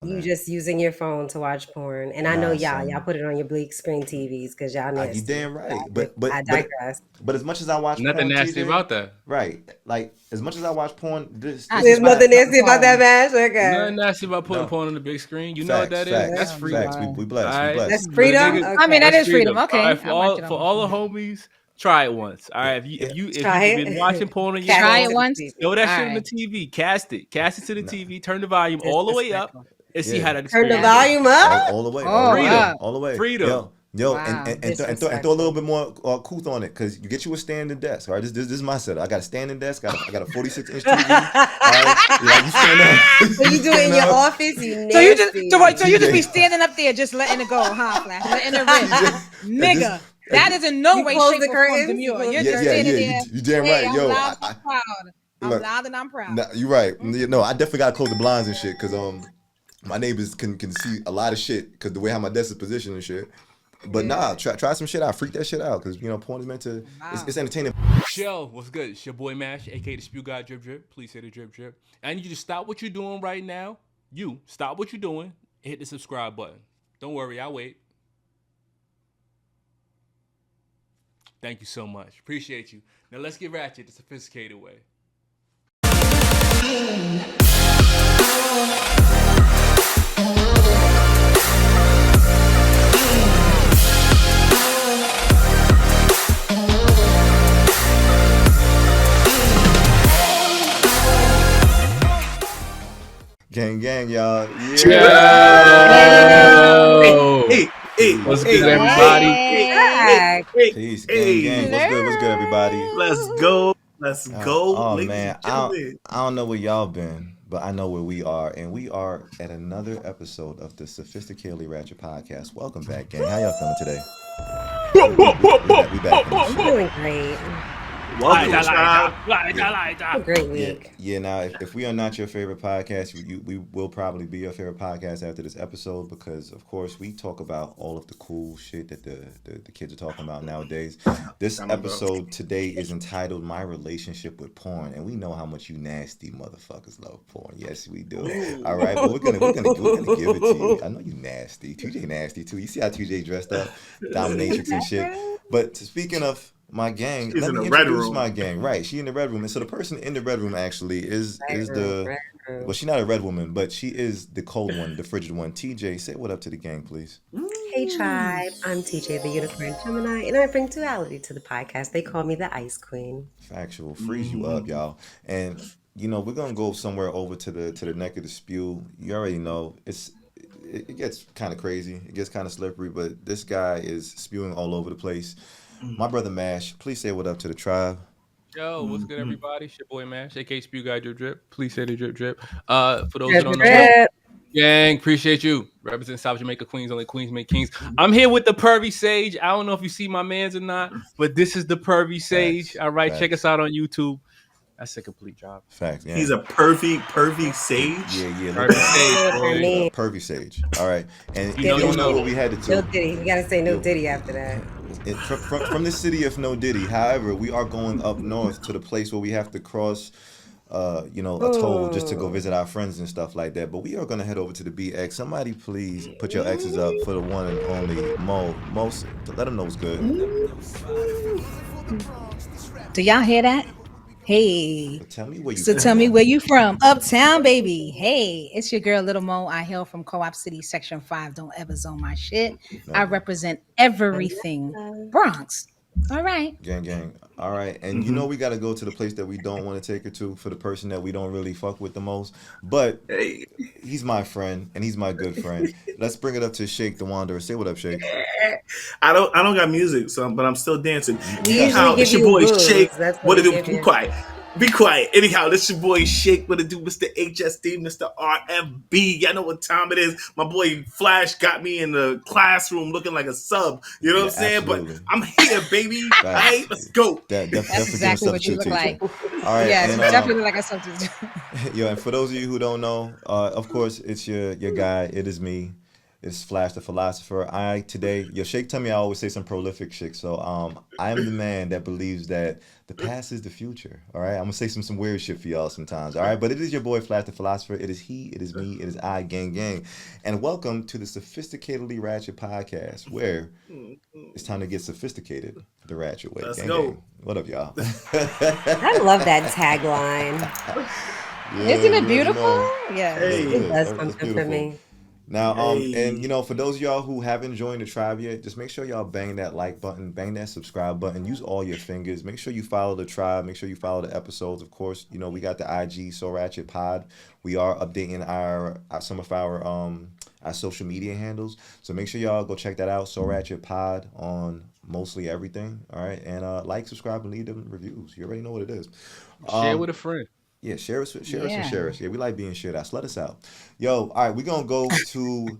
You just using your phone to watch porn, and I know Nah, y'all son. put it on your bleak screen TVs because y'all You nasty. damn right. I digress. But as much as I watch Nothing porn, nasty TJ, about that. right? Like as much as I watch porn, this There's is my nothing nasty about that match. Okay, Nothing nasty about putting no porn on the big screen. You know what facts, that is? That's facts, freedom. facts. We All blessed, we right, that's blessed. for the freedom. niggas. Okay, I mean, that That's is freedom. freedom. All Okay, right, I watch it for on. all the homies, try it once. All right, Yeah. if try you've it. been watching porn on your Cast Try it it phone, to once. the TV. throw that All shit on the right. TV, cast it to the Nah, TV, turn the volume all the way up, Disrespectful. and see yeah. how that Turn the experience is. volume up. All the way, Oh, Freedom, all the way. freedom. Yo, Wow. and throw a little bit more couth on it, because you get you a standing desk. All right, this is my setup. I got a standing desk. I got a 46-inch TV. All right, like you stand up. So you do it in your office, you So you just nasty. so you just be TJ. standing up there, just letting it go, huh, Flash? Letting it rip, TJ, nigga. That is in no You way, close shape, the or form curtains? demure. You You're close just the standing yeah. there. You damn Hey, right, I'm yo. loud and proud. I'm Look, loud and I'm proud. nah, you're right. No, I definitely gotta close the blinds and shit, because my neighbors can see a lot of shit because the way how my desk is positioned and shit. But nah, try some shit out. Freak that shit out, because porn is meant to. It's entertaining. Yo, what's good? It's your boy Mash, aka the Spew God Drip Drip. Please say the drip drip. I need you to stop what you're doing right now. You stop what you're doing. Hit the subscribe button. Don't worry, I'll wait. Thank you so much. Appreciate you. Now let's get ratchet the sophisticated way. Gang, y'all. Hey, What's good, everybody? Peace, gang. What's good, everybody? Let's go. Oh ladies man, and gentlemen. I don't know where y'all been, but I know where we are, and we are at another episode of the Sophisticatedly Ratchet Podcast. Welcome back, gang. How y'all feeling today? We back. I'm doing great. Welcome, child. A great week. Yeah. Now, if we are not your favorite podcast, we will probably be your favorite podcast after this episode, because, of course, we talk about all of the cool shit that the kids are talking about nowadays. This episode today is entitled "My Relationship with Porn," and we know how much you nasty motherfuckers love porn. Yes, we do. All right, but we're gonna give it to you. I know you nasty. TJ nasty too. You see how TJ dressed up, dominatrix and shit. But speaking of my gang, She's let in me the red introduce room. my gang. Right, she in the red room, and so the person in the red room actually is the well, she's not a red woman, but she is the cold one, the frigid one. TJ, say what up to the gang, please. Hey tribe, I'm TJ the Unicorn Gemini, and I bring duality to the podcast. They call me the Ice Queen. Factual, freeze you up, y'all. And we're gonna go somewhere over to the neck of the spew. You already know it gets kind of crazy, it gets kind of slippery, but this guy is spewing all over the place. My brother Mash, please say what up to the tribe. Yo, what's good, everybody? It's your boy Mash, aka Spew God Drip Drip. Please say the drip drip. For those who don't know, Drip. gang, appreciate you. Represent South Jamaica Queens, only Queens make kings. I'm here with the Pervy Sage. I don't know if you see my mans or not, but this is the Pervy Sage. All right, check us out on YouTube. That's a complete job. Facts. Yeah. He's a pervy sage. Yeah. Pervy Sage. Pervy Sage. All right. And You know what we had to do. No Diddy. You gotta say no Diddy after that. From the city of No Diddy. However, we are going up north to the place where we have to cross a toll just to go visit our friends and stuff like that. But we are gonna head over to the BX. Somebody please put your X's up for the one and only Mo. Most let them know what's good. Do y'all hear that? Hey. Tell me where you Tell me where you from. Uptown, baby. Hey, it's your girl, Little Mo. I hail from Co-op City, Section 5. Don't ever zone my shit. No. I represent everything Bronx. All right. Gang. All right. And we got to go to the place that we don't want to take her to for the person that we don't really fuck with the most. But he's my friend and he's my good friend. Let's bring it up to Shake the Wanderer. Say what up, Shake. I don't got music, but I'm still dancing. Anyhow, it's your boy Shake. What it do? Be quiet. Anyhow, this your boy Shake. What it do, Mr. HSD, Mr. RFB. Y'all know what time it is. My boy Flash got me in the classroom looking like a sub. You know what I'm saying? Absolutely. But I'm here, baby. All right, let's go. That's exactly what you look like. All right. Yes, and, definitely like a substitute. And for those of you who don't know, of course, it's your guy. It is me. It's Flash the Philosopher. Your Shake tell me I always say some prolific shit. So I am the man that believes that the past is the future. All right, I'm gonna say some weird shit for y'all sometimes. All right, but it is your boy Flash the Philosopher. It is he. It is me. It is I. Gang. And welcome to the Sophisticatedly Ratchet Podcast, where it's time to get sophisticated the ratchet way. Let's go. Gang. What up, y'all? I love that tagline. Yeah, Isn't it you beautiful? know. Yeah. Hey. It does That's something for beautiful. me. Now, Hey. and for those of y'all who haven't joined the tribe yet, just make sure y'all bang that like button, bang that subscribe button, use all your fingers. Make sure you follow the tribe. Make sure you follow the episodes. Of course, we got the IG So Ratchet Pod. We are updating some of our social media handles. So make sure y'all go check that out. So Ratchet Pod on mostly everything. All right, and like, subscribe, and leave them reviews. You already know what it is. Share with a friend. Yeah, share us and share us. Yeah, we like being shared out. So let us out. Yo, all right, we're going to go to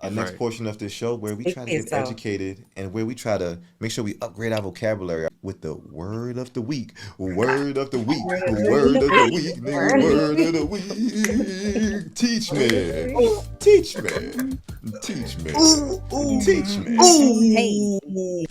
a next portion of this show where we try to get educated and where we try to make sure we upgrade our vocabulary with the word of the week. Word of the week. Word of the week. Nigga, word of the week. Teach me. Teach me. Teach me. Teach me. Hey.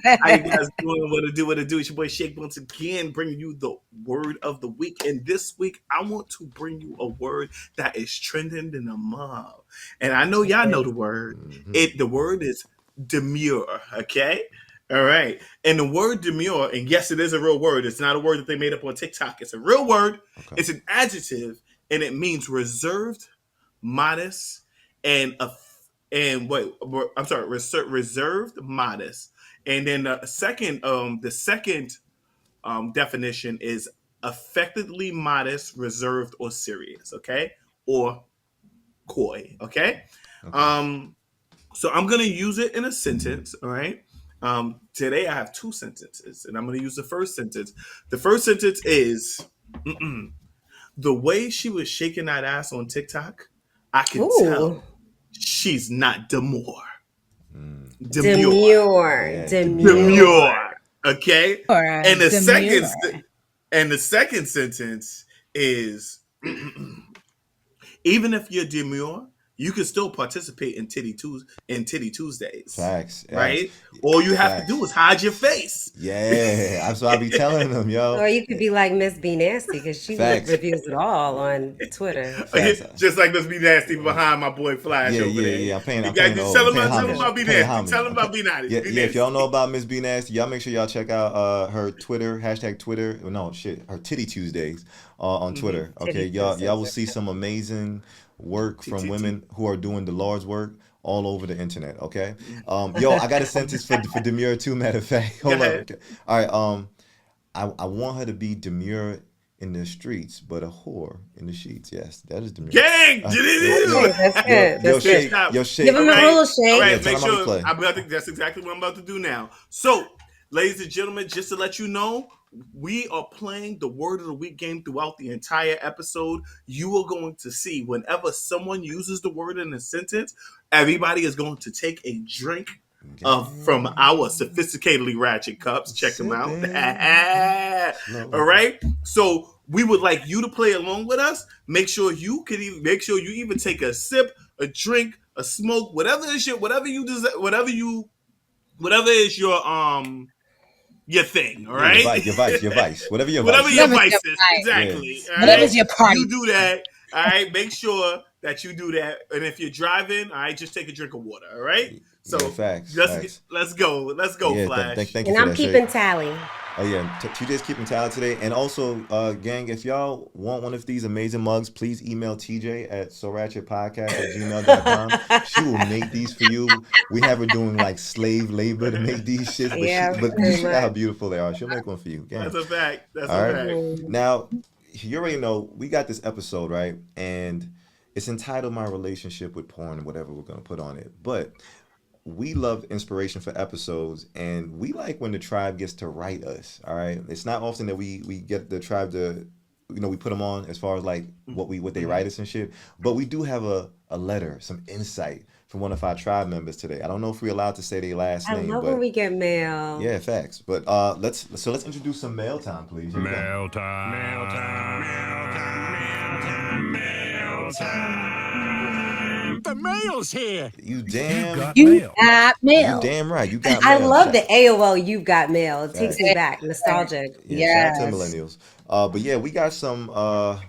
How you guys doing? What to do? It's your boy Shake once again, bringing you the word of the week. And this week, I want to bring you a word that is trending in the mob. And I know y'all know the word. Mm-hmm. The word is demure. Okay. All right. And the word demure, and yes, it is a real word. It's not a word that they made up on TikTok. It's a real word. Okay. It's an adjective, and it means reserved, modest, reserved, modest. And then the second definition is affectedly modest, reserved, or serious. Okay, or coy. Okay. So I'm gonna use it in a sentence. All right. Today I have two sentences, and I'm gonna use the first sentence. The first sentence is, the way she was shaking that ass on TikTok, I could tell she's not demure. Demure. Okay. And the second sentence is, even if you're demure, you can still participate in Titty Tuesdays. Facts. Right? All you have to do is hide your face. Yeah. That's what I be telling them, yo. Or you could be like Miss B Nasty, because she reviews it all on Twitter. Just like Miss B Nasty behind my boy Flash over there. Yeah. I'm paying tell him about B Nasty. Tell him about B Nasty. Yeah, if y'all know about Miss B Nasty, y'all make sure y'all check out her Twitter, #Twitter. No, shit, her Titty Tuesdays on Twitter. Okay, y'all will see some amazing work from women who are doing the Lord's work all over the internet. Okay, yo, I got a sentence for Demure too. Matter of fact, hold on. Okay. All right, I want her to be demure in the streets, but a whore in the sheets. Yes, that is demure. Gang, that's good. Yo, Shake. Give him a little shake. All right, make sure. I think that's exactly what I'm about to do now. So, ladies and gentlemen, just to let you know, we are playing the word of the week game throughout the entire episode. You are going to see whenever someone uses the word in a sentence, everybody is going to take a drink from our sophisticatedly ratchet cups. Check them out. All right. So we would like you to play along with us. Make sure you even take a sip, a drink, a smoke, whatever is your thing, all right? Your vice. Whatever your vice is. Exactly. Yeah. Whatever's your party. You do that. All right. Make sure that you do that. And if you're driving, all right, just take a drink of water. All right. So facts. Let's go, Flash. Thank you. And I'm keeping tally. Oh yeah, TJ's keeping tally today. And also, gang, if y'all want one of these amazing mugs, please email TJ at soratchetpodcast@gmail.com. She will make these for you. We have her doing like slave labor to make these shit, but you see how beautiful they are. She'll make one for you. Gang. That's a fact. Now, you already know we got this episode, right? And it's entitled "My Relationship with Porn," whatever we're gonna put on it, but we love inspiration for episodes, and we like when the tribe gets to write us. All right, it's not often that we get the tribe to, we put them on as far as like what they write us and shit. But we do have a letter, some insight from one of our tribe members today. I don't know if we're allowed to say their last I name, love but when we get mail. yeah, facts. But let's introduce some mail time, please. Here we go. Mail time. Mail time. Mail time. Mail time. The mail's here. You damn got mail. You damn right. You got I mail. love the AOL You've Got Mail. It takes me Facts. back. Nostalgic. Yeah, shout out to millennials. But yeah, we got some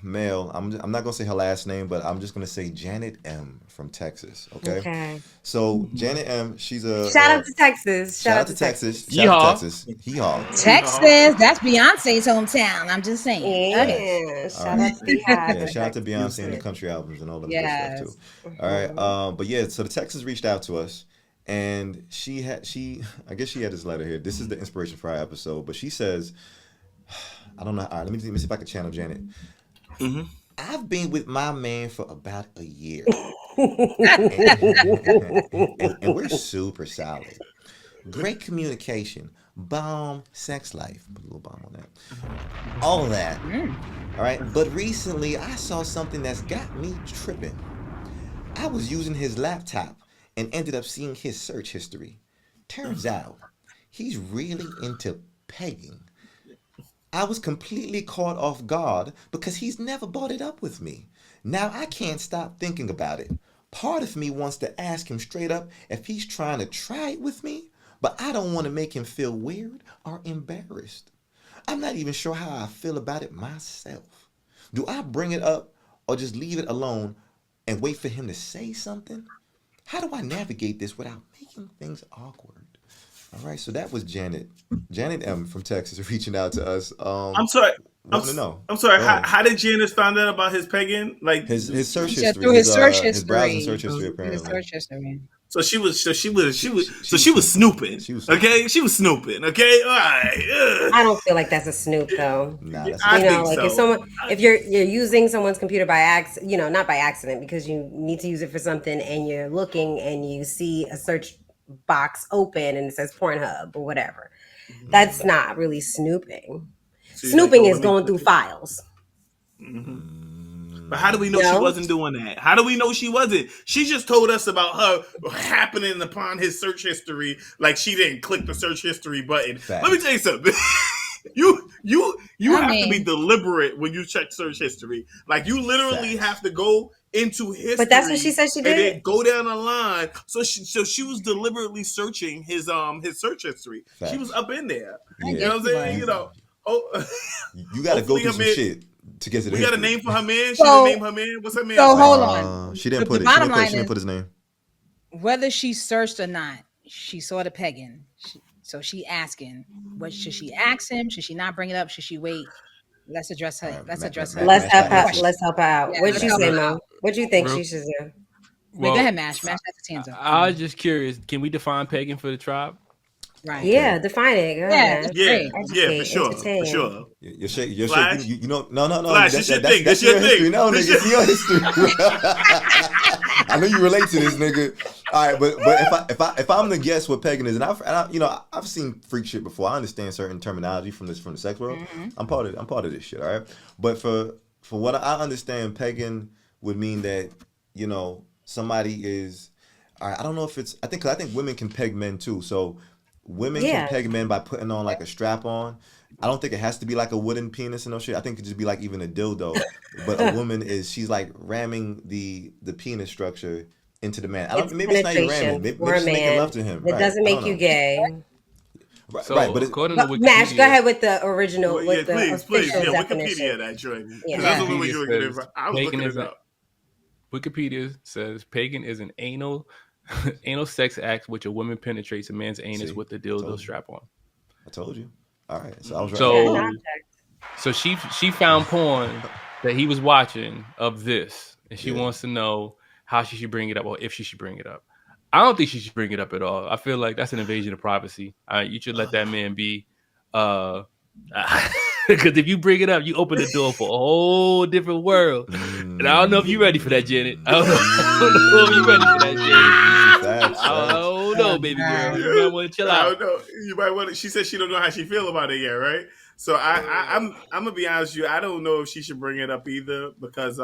mail. I'm not gonna say her last name, but I'm just gonna say Janet M from Texas. Okay. So Janet M, she's a Shout out to Texas. Shout out to Texas. Yeehaw. Shout out to Texas. Yeehaw. Texas, that's Beyonce's hometown. I'm just saying. Yeah. Okay. Shout out to Beehive. Yeah, shout out to Beyonce and the country albums and all of that good stuff too. All right. But yeah, so the Texas reached out to us, and I guess she had this letter here. This is the inspiration for our episode, but she says, I don't know. All right, let me see if I can channel Janet. Mm-hmm. I've been with my man for about a year. and we're super solid. Great communication. Bomb sex life. Put a little bomb on that. All of that. All right. But recently I saw something that's got me tripping. I was using his laptop and ended up seeing his search history. Turns out he's really into pegging. I was completely caught off guard because he's never brought it up with me. Now I can't stop thinking about it. Part of me wants to ask him straight up if he's trying to try it with me, but I don't want to make him feel weird or embarrassed. I'm not even sure how I feel about it myself. Do I bring it up or just leave it alone and wait for him to say something? How do I navigate this without making things awkward? All right, so that was Janet M from Texas reaching out to us. I'm sorry. I'm sorry. How did Janice find out about his pegging? Like his search history, through his search history, his browsing search history, apparently. His search history. So she was snooping. Okay, she was snooping. Okay, all right. I don't feel like that's a snoop though. Nah, that's I think like so. if you're using someone's computer by accident, not by accident because you need to use it for something, and you're looking and you see a search box open and it says Pornhub or whatever. That's not really snooping. Snooping is going through files. But how do we know she wasn't doing that? How do we know she wasn't? She just told us about her happening upon his search history, like she didn't click the search history button. Fact. Let me tell you something. You have to be deliberate when you check search history. Like you literally have to go into history. But that's what she said she did. And then go down the line. So she was deliberately searching his search history. Fact. She was up in there. Yeah. You know what I'm saying? You got to go through some shit to get to the We history. got a name for her man. She didn't name her man. What's her man? So hold on. She didn't The put it. bottom line She didn't is- put his name. Whether she searched or not, she saw the pegging. So she asking, what should she ask him? Should she not bring it up? Should she wait? Let's address her. Let's address her. Let's help her out. Yeah, What'd you let's say, help her Mo? What'd you think she should do? Wait, go ahead, Mash. Mash has his hands up. I was just curious. Can we define pegging for the tribe? Right. Yeah, define it. Go ahead. Yeah, for sure. For sure. Your shit, Flash? no. Flash, it's your thing. It's your history. thing. No, nigga, it's your history. I know you relate to this, nigga. All right, but if I'm to guess what pegging is, and I've seen freak shit before. I understand certain terminology from the sex world. Mm-hmm. I'm part of this shit. All right, but for what I understand, pegging would mean that somebody is. All right, I don't know if it's. I think women can peg men too. So women can peg men by putting on like a strap on. I don't think it has to be like a wooden penis and no shit. I think it could just be like even a dildo. But a woman she's like ramming the penis structure into the man. Maybe it's not even ramming. Maybe she's making love to him. It doesn't make you gay. So, right, but according to Wikipedia, Mash, go ahead with the original. With the please. official Yeah, definition. Wikipedia that joint. Yeah. That's the only way you're getting it. I was looking it up. Wikipedia says pegging is an anal sex act which a woman penetrates a man's anus with a dildo strap on. I told you. All right, so I was right. So she found porn that he was watching of this, and she wants to know how she should bring it up or if she should bring it up. I don't think she should bring it up at all. I feel like that's an invasion of privacy. You should let that man be. Because if you bring it up, you open the door for a whole different world. And I don't know if you're ready for that, Janet. I don't know if you're ready for that, Janet. I don't know, baby girl. You might want to chill out. I don't know. You might want to. She said she don't know how she feel about it yet, right? So I'm gonna be honest with you. I don't know if she should bring it up either because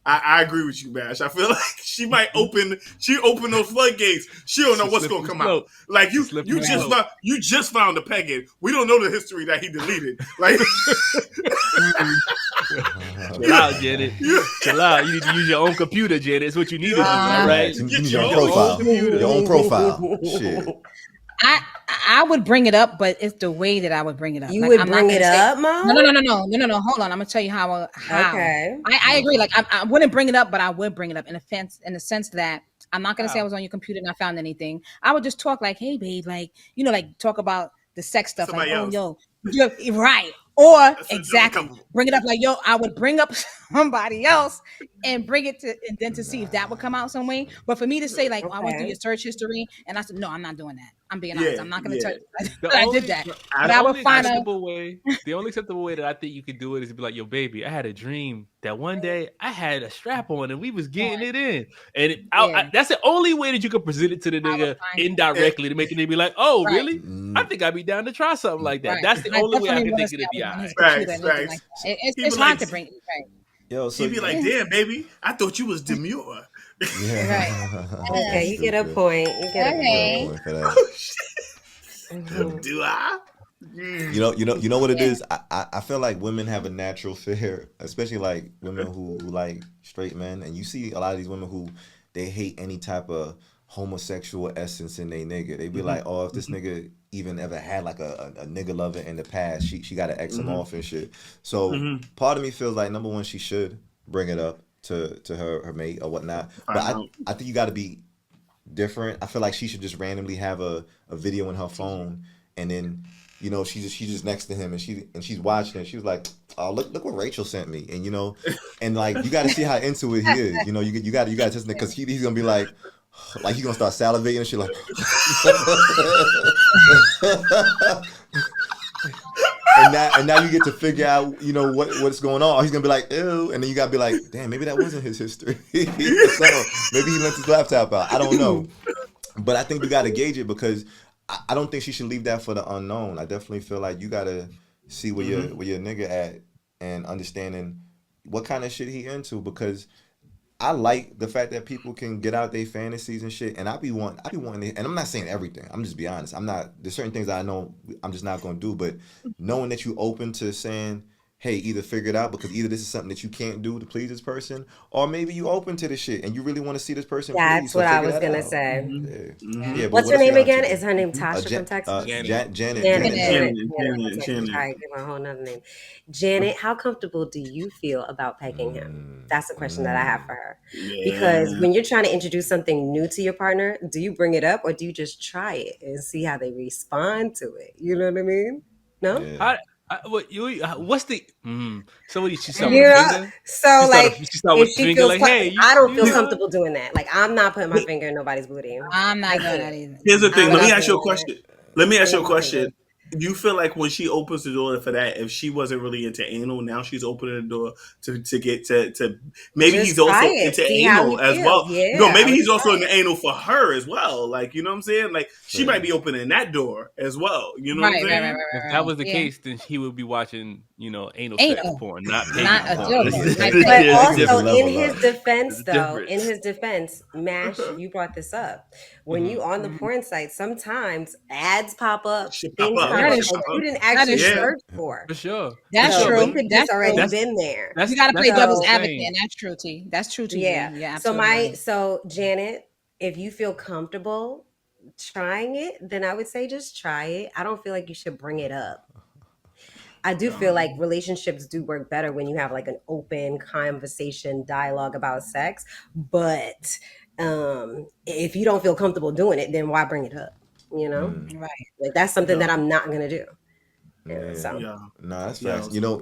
I agree with you, Bash. I feel like she might open those floodgates. She don't know what's gonna come out. Like you just found the pegging. We don't know the history that he deleted. Like chill out, Janet. Chill out. You need to use your own computer, Janet. It's what you need to do, all right? You need your own profile. Your own profile. Shit. I would bring it up, but it's the way that I would bring it up. You like, would bring it up, Mom? No. Hold on. I'm gonna tell you how. Okay. I agree. Like I wouldn't bring it up, but I would bring it up in the sense that I'm not gonna say I was on your computer and I found anything. I would just talk like, hey, babe, like like talk about the sex stuff. Somebody like, else. You're right. Or exactly bring it up like, I would bring up somebody else and bring it to, and then to see if that would come out some way. But for me to say like, I went through your search history and I said, no, I'm not doing that. I'm being honest. I'm not going to touch it. I did that. But I would find the only acceptable way that I think you could do it is to be like, yo, baby, I had a dream that one day I had a strap on and we was getting it in. And that's the only way that you could present it to the nigga indirectly to make the nigga be like, oh, really? I think I'd be down to try something like that. Right. That's the only way I can think it'd be all right. Right. It's hard to bring it. Right. Yo, so he'd be like, damn, baby, I thought you was Demure. Yeah. Okay, you get a point. You get a point for that. Do I? You know what it is? I feel like women have a natural fear, especially like women who like straight men, and you see a lot of these women who they hate any type of homosexual essence in they nigga. They be like, oh, if this nigga even ever had like a nigga lover in the past, she got to X him off and shit. So part of me feels like, number one, she should bring it up to her mate or whatnot. But I think you got to be different. I feel like she should just randomly have a video in her phone, and then she's just next to him and she's watching it. She was like, oh, look what Rachel sent me, and and like you got to see how into it he is. You got to test it because he's gonna be like he's gonna start salivating and shit like. And now you get to figure out, what's going on. He's gonna be like, ew, and then you gotta be like, damn, maybe that wasn't his history. So maybe he left his laptop out. I don't know, but I think we gotta gauge it because I don't think she should leave that for the unknown. I definitely feel like you gotta see where your nigga at and understanding what kind of shit he into, because I like the fact that people can get out their fantasies and shit, and I be wanting it, and I'm not saying everything. I'm just be honest. There's certain things that I know I'm just not gonna do, but knowing that you open to saying, hey, either figure it out because either this is something that you can't do to please this person, or maybe you open to this shit and you really want to see this person. That's what I was gonna say. Yeah, what's her name again? Is her name Tasha from Texas? Janet. Janet. All right, give her a whole nother name. Janet, how comfortable do you feel about pegging him? That's the question that I have for her. Because when you're trying to introduce something new to your partner, do you bring it up or do you just try it and see how they respond to it? You know what I mean? No. Yeah. What's the so what she start with a finger? So she start with finger like, hey, I don't feel comfortable doing that. Like, I'm not putting my finger in nobody's booty. I'm not doing that either. Here's the thing. Let me ask you a question. You feel like when she opens the door for that, if she wasn't really into anal, now she's opening the door to get to maybe just he's also into anal as well. Yeah, no, maybe he's also into anal for her as well. Like, you know what I'm saying? Like, she might be opening that door as well. You know what I'm saying? Right. If that was the case, then he would be watching, anal sex porn, not porn. But also, in his defense, Mash, you brought this up. When you on the porn site, sometimes ads pop up, things pop up you didn't actually search for. For sure. That's true. You could just already been there. You got to play devil's advocate, and that's true, T. That's true, T. Yeah. So Janet, if you feel comfortable trying it, then I would say just try it. I don't feel like you should bring it up. I do feel like relationships do work better when you have like an open conversation, dialogue about sex. But if you don't feel comfortable doing it, then why bring it up? Right? Like, that's something that I'm not gonna do. No, that's facts. You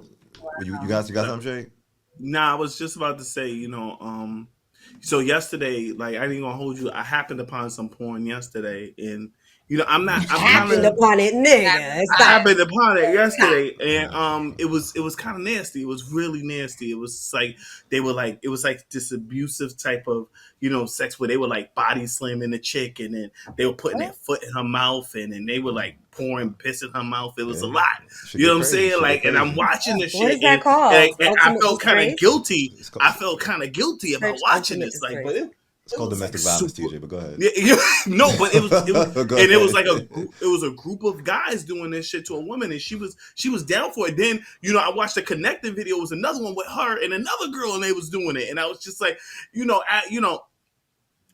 got something, Jay? Nah, I was just about to say, so yesterday, like, I ain't gonna hold you. I happened upon some porn yesterday, and I'm happened upon it, nigga. I happened upon it yesterday, and it was kind of nasty. It was really nasty. It was like it was like this abusive type of sex where they were like body slamming the chick, and then they were putting their foot in her mouth, and then they were like pouring piss in her mouth. It was a lot. You know what I'm saying? Like, and I'm watching this shit. What is that called? And I felt kind of guilty. I felt kind of guilty about watching this. Like, but it's called domestic violence, TJ. But go ahead. No, but it was and it was like a group of guys doing this shit to a woman, and she was down for it. Then I watched a connected video. It was another one with her and another girl, and they was doing it, and I was just like,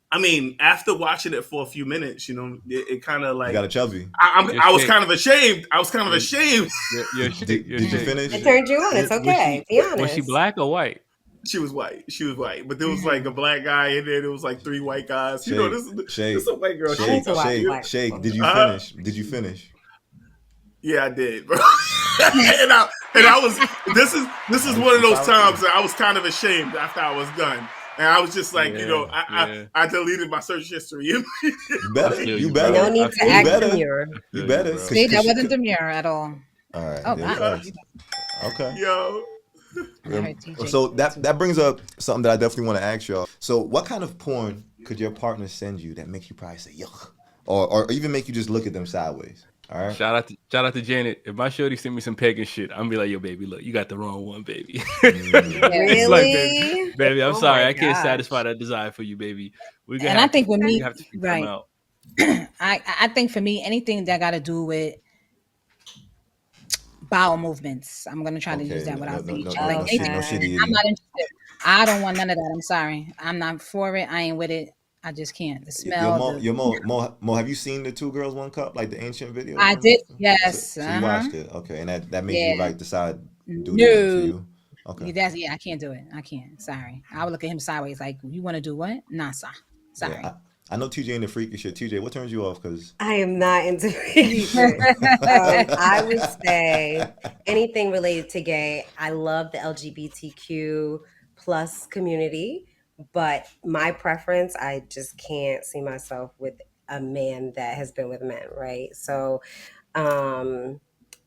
I mean, after watching it for a few minutes, it kind of like you got a chubby. I was kind of ashamed. Did you finish? I turned you on. It's okay. Be honest. Was she black or white? She was white. But there was like a black guy, and then there was like 3 white guys. Shake, this is a white girl. Shake. Did you finish? Did you finish? Yeah, I did, bro. and I was. This is one of those times that I was kind of ashamed after I was done. And I was just like, I deleted my search history. You better. No need to act Demure. You better. See, that wasn't Demure at all. All right. Oh, okay. Yo. So that brings up something that I definitely want to ask y'all. So what kind of porn could your partner send you that makes you probably say yuck, or even make you just look at them sideways? All right. Shout out to Janet. If my shorty sent me some pagan shit, I'm gonna be like, yo, baby, look, you got the wrong one, baby. Really? Like, baby, I'm sorry, I can't satisfy that desire for you, baby. And I think with me, have to right? out. I think for me, anything that got to do with bowel movements, I'm gonna try to use that without being I'm not interested. I don't want none of that. I'm sorry, I'm not for it. I ain't with it. I just can't. The smell. Mo, have you seen the 2 Girls 1 Cup, like the ancient video? I did. Yes. So you watched it, okay, and that made you like decide do no. that for you. Okay. I can't do it. I can't. Sorry. I would look at him sideways like, you want to do what? Nah, sorry. Yeah, I know TJ into freaky shit. TJ, what turns you off? Because I am not into freaky shit. I would say anything related to gay. I love the LGBTQ plus community, but my preference, I just can't see myself with a man that has been with men, right? So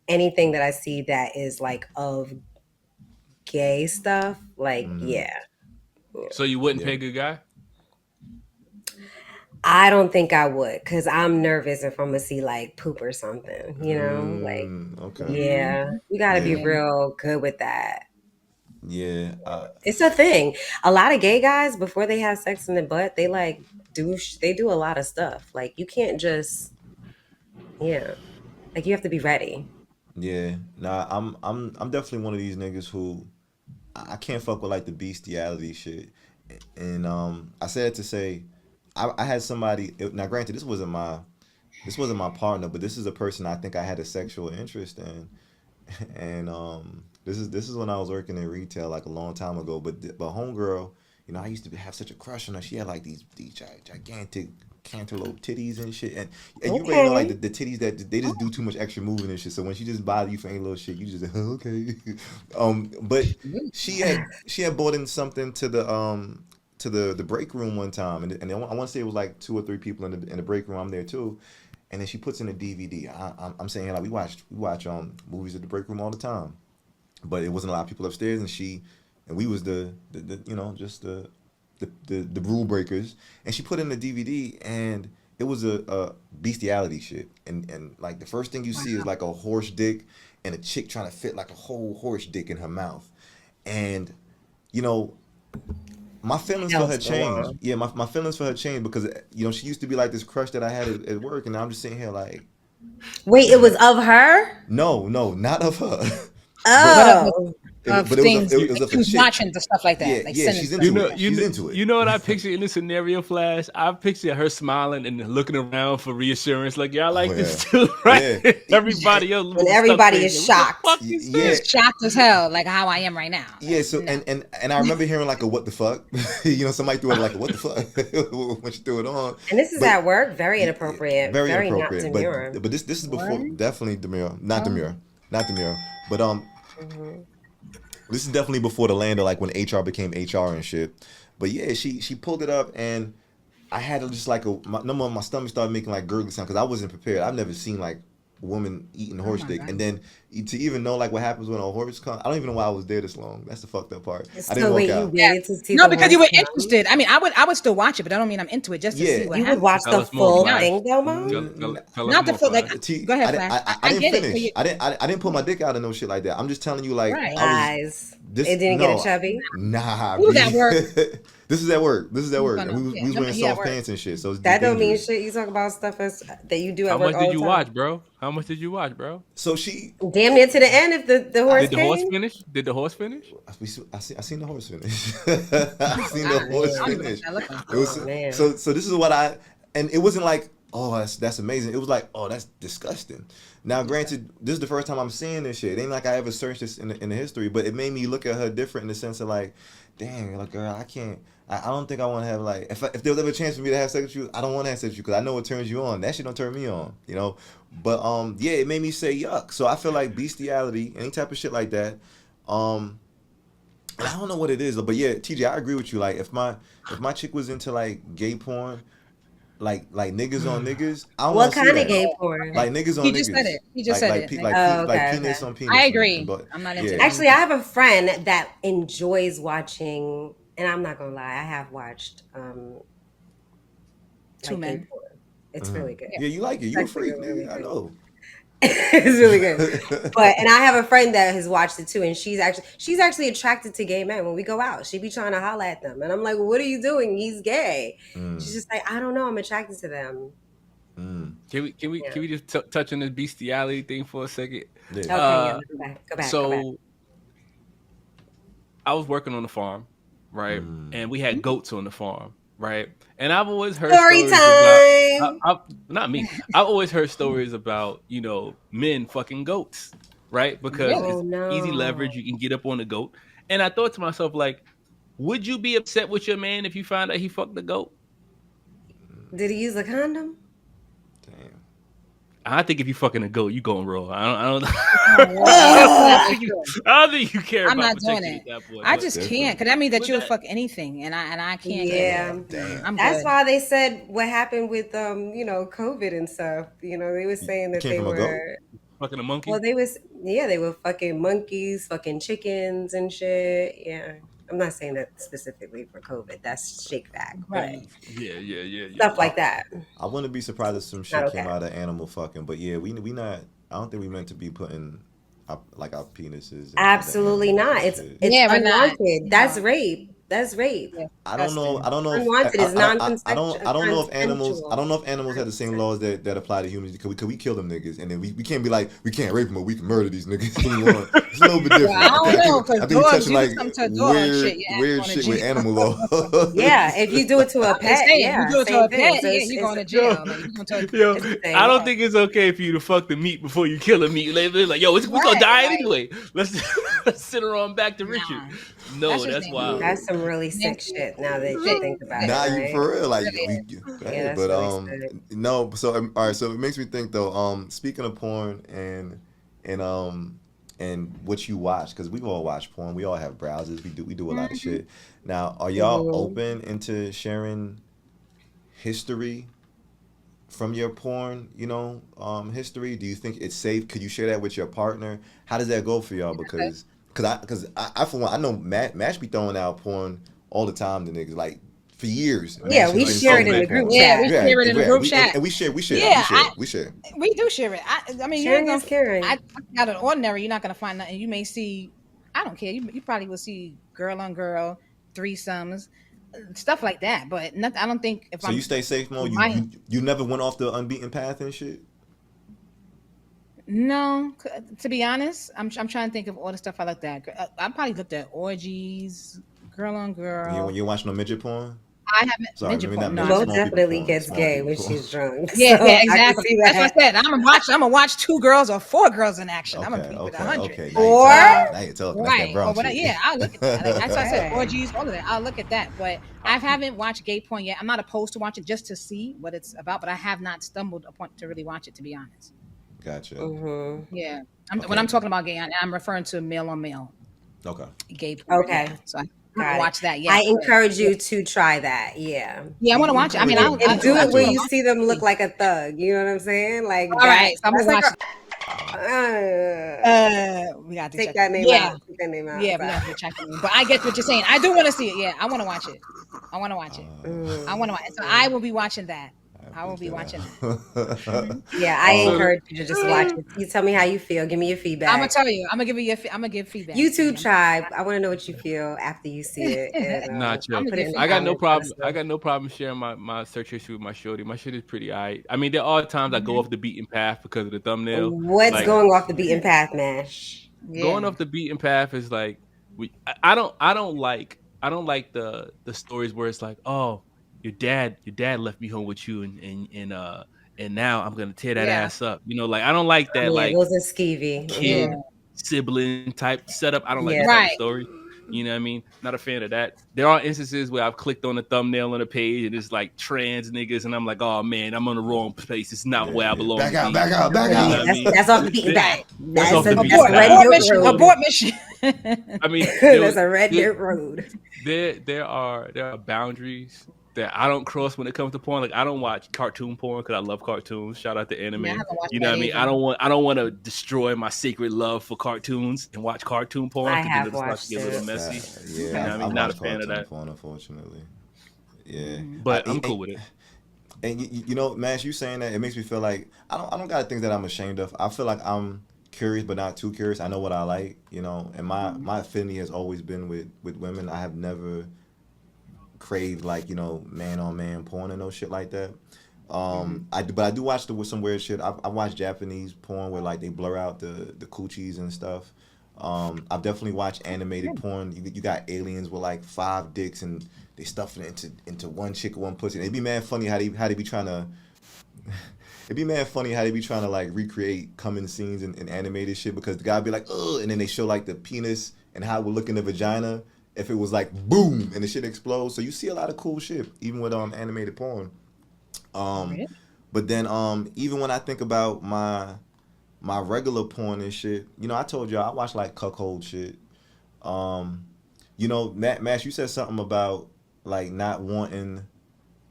anything that I see that is like of gay stuff, like yeah. So you wouldn't pay a good guy? I don't think I would, because I'm nervous if I'm gonna see like poop or something, yeah, you gotta be real good with that. Yeah, it's a thing. A lot of gay guys, before they have sex in the butt, they like do a lot of stuff. Like you can't just, like you have to be ready. Yeah, nah, I'm definitely one of these niggas who I can't fuck with like the bestiality shit, and I said to say. I had somebody. Now, granted, this wasn't my partner, but this is a person I think I had a sexual interest in, and this is when I was working in retail like a long time ago. But homegirl, I used to have such a crush on her. She had like these gigantic cantaloupe titties and shit, and you already know like the titties that they just do too much extra moving and shit. So when she just bother you for any little shit, you just okay. But she had bought in something to the break room one time, and I want to say it was like 2 or 3 people in the break room. I'm there too, and then she puts in a DVD. I'm saying like we watch movies at the break room all the time, but it wasn't a lot of people upstairs, and we was the rule breakers, and she put in the DVD, and it was a bestiality shit, and like the first thing you see is like a horse dick and a chick trying to fit like a whole horse dick in her mouth, and my feelings for her changed. Yeah, my feelings for her changed because she used to be like this crush that I had at work, and now I'm just sitting here like, wait, it was of her? No, not of her. Oh, but it was watching the stuff like that. Yeah, she's into it. She's into it. You know what I picture in the scenario, Flash? I picture her smiling and looking around for reassurance, like y'all like this too, right? Yeah. Everybody else, when everybody is shocked, shocked as hell, like how I am right now. Yeah. So and I remember hearing like a what the fuck, somebody threw it like a what the fuck when she threw it on. And this is at work, very inappropriate, very inappropriate. Not Demure. But this is before definitely Demure, not Demure, but This is definitely before the land of like when HR became HR and shit. But yeah, she pulled it up, and I had just like my stomach started making like gurgling sound because I wasn't prepared. I've never seen like a woman eating horse steak, and then to even know like what happens when a horse comes. I don't even know why I was there this long. That's the fucked up part. I didn't walk out. To see no, because you were interested. I mean, I would still watch it, but I don't mean I'm into it just to see what you happens. would watch the full thing, though, Mom. Not the full. Like, go ahead, Flash. I didn't finish. I didn't put my dick out and no shit like that. I'm just telling you, like, Lies. It didn't get a chubby. Nah, who's at work? This is at work. We was wearing soft pants and shit. So that don't mean shit. You talk about stuff that you do at work. How much did you watch, bro? How much did you watch, bro? So she damn near to the end. If the horse did the horse finish? Did the horse finish? I seen the horse finish. I seen the horse finish. It was so this is what and it wasn't like, oh, that's amazing. It was like, oh, that's disgusting. Now, granted, this is the first time I'm seeing this shit. It ain't like I ever searched this in the history, but it made me look at her different in the sense of like, dang, like, girl, I can't. I don't think I want to have like if there was ever a chance for me to have sex with you, I don't want to have sex with you because I know it turns you on. That shit don't turn me on, you know. But yeah, it made me say yuck. So I feel like bestiality, any type of shit like that. I don't know what it is, but yeah, TJ, I agree with you. Like if my chick was into like gay porn, like niggas on niggas, I don't what kind of gay porn? Like niggas on niggas. He just said it. He just said it. Like penis on penis. I agree. But I'm not into that. Actually, I have a friend that enjoys watching. And I'm not gonna lie, I have watched Two Men. It's really good. Yeah, you like it. You a freak, nigga. I know. It's really good. And I have a friend that has watched it too, and she's actually attracted to gay men. When we go out, she be trying to holler at them, and I'm like, "What are you doing? He's gay." She's just like, "I don't know. I'm attracted to them." Can we just touch on this bestiality thing for a second? Yeah. Go back. So I was working on the farm, right? And we had goats on the farm, right? And I've always heard stories about, not me. I've always heard stories about, you know, men fucking goats, right? Because it's easy leverage. You can get up on the goat. And I thought to myself, like, would you be upset with your man if you found out he fucked the goat? Did he use a condom? I think if you fucking a goat, you going raw. I don't think you care. I'm about not doing it. At that point. I just can't, because that means that you'll fuck anything, and I can't. Yeah, that's why they said what happened with COVID and stuff. You know, they were saying that they were fucking a monkey. Well, they were fucking monkeys, fucking chickens and shit. Yeah. I'm not saying that specifically for COVID. That's shake fact. Right. Yeah. Stuff like that. I wouldn't be surprised if some shit came out of animal fucking, but yeah, we not. I don't think we meant to be putting our penises. Absolutely not. It's unwanted. That's rape. That's rape. I don't know. Unwanted is non-consensual. I don't know if animals. I don't know if animals have the same laws that apply to humans because we kill them niggas, and then we can't be like we can't rape them, but we can murder these niggas. It's a little bit different. I don't know, I think we're touching like weird shit with animal law. Yeah, if you do it to a pet, you do it to a pet, you're going to jail. I don't think it's okay for you to fuck the meat before you kill the meat. Like, yo, we're gonna die anyway. Let's sit her on back to Richard. No, that's wild. That's some really sick shit. Now that you think about it. Nah, you for real, like, yeah, but no. So all right, so it makes me think though. Speaking of porn and what you watch, because we all watch porn. We all have browsers. We do a lot of shit. Now, are y'all open into sharing history from your porn? History. Do you think it's safe? Could you share that with your partner? How does that go for y'all? Because I for one, I know Mash be throwing out porn all the time to niggas, like for years. Yeah, we share it in the group chat. Yeah, we share it in the group chat. And we share. Yeah, we share. We do share it. I mean, sharing is caring. Out of ordinary, you're not gonna find nothing. You may see, I don't care. You probably will see girl on girl, threesomes, stuff like that. But nothing. I don't think if. So you stay safe, Mo. You never went off the unbeaten path and shit. No, to be honest, I'm trying to think of all the stuff I looked at. I probably looked at orgies, girl on girl. Yeah, when you're watching no midget porn. I haven't midget porn. No, Mo definitely gets gay when she's drunk. Yeah, exactly. That's what I said. I'm gonna watch 2 girls or 4 girls in action. I'm gonna be with 100. Okay. Or now you're talking. Right. I'll look at that. That's why I said orgies, all of that. I'll look at that. But I haven't watched gay porn yet. I'm not opposed to watch it just to see what it's about, but I have not stumbled upon to really watch it, to be honest. Gotcha. Mm-hmm. Yeah. When I'm talking about gay, I'm referring to male on male. Okay. Gay porn. Okay. So watch that. Yeah, I encourage you to try that. Yeah. Yeah, I want to watch it. I mean, I'll do it where you see them look like a thug. You know what I'm saying? Like, all right, so I'm gonna watch. We got to take check that name out. Take that name out. Yeah, we got to check it. But I get what you're saying. I do want to see it. Yeah, I want to watch it. I want to watch it. So I will be watching that. I will be watching it. Yeah, I encourage you to just watch it. You tell me how you feel. Give me your feedback. I'm gonna tell you. I'm gonna give feedback. YouTube tribe. I want to know what you feel after you see it. And, Not true. I got no problem. I got no problem sharing my search history with my shorty. My shit is pretty alright. I mean, there are times I go off the beaten path because of the thumbnail. What's going off the beaten path, Mash? Going off the beaten path is like I don't like the stories where it's like, oh, your dad left me home with you and now I'm gonna tear that ass up. You know, like I don't like that. Like those are skeevy kid sibling type setup. I don't like that type of story. You know what I mean? Not a fan of that. There are instances where I've clicked on the thumbnail on a page and it's like trans niggas, and I'm like, oh man, I'm on the wrong place. It's not where I belong. Back out. That's off the beaten path. That's off the beaten path. Abort mission. I mean, there's a red dirt road. There are boundaries that I don't cross when it comes to porn. Like I don't watch cartoon porn because I love cartoons. Shout out to anime. You know what I mean? I don't want to destroy my sacred love for cartoons and watch cartoon porn. I have watched it. A little messy. Yeah, I mean, not a fan of that. Porn, unfortunately. Yeah, but I'm cool with it. And you know, Mash, you saying that it makes me feel like I don't got things that I'm ashamed of. I feel like I'm curious, but not too curious. I know what I like, you know, and my affinity has always been with women. I have never craved like, you know, man on man porn and no shit like that. I do watch some weird shit. I watch Japanese porn where like they blur out the coochies and stuff. I've definitely watched animated porn. You got aliens with like 5 dicks and they stuff it into one chick or one pussy. And it'd be mad funny how they be trying to. It'd be mad funny how they be trying to like recreate coming scenes in animated shit, because the guy be like, ugh, and then they show like the penis and how it would look in the vagina if it was like boom and the shit explodes. So you see a lot of cool shit even with animated porn. But then even when I think about my regular porn and shit, you know, I told y'all I watch like cuckold shit. You know, Mash, you said something about like not wanting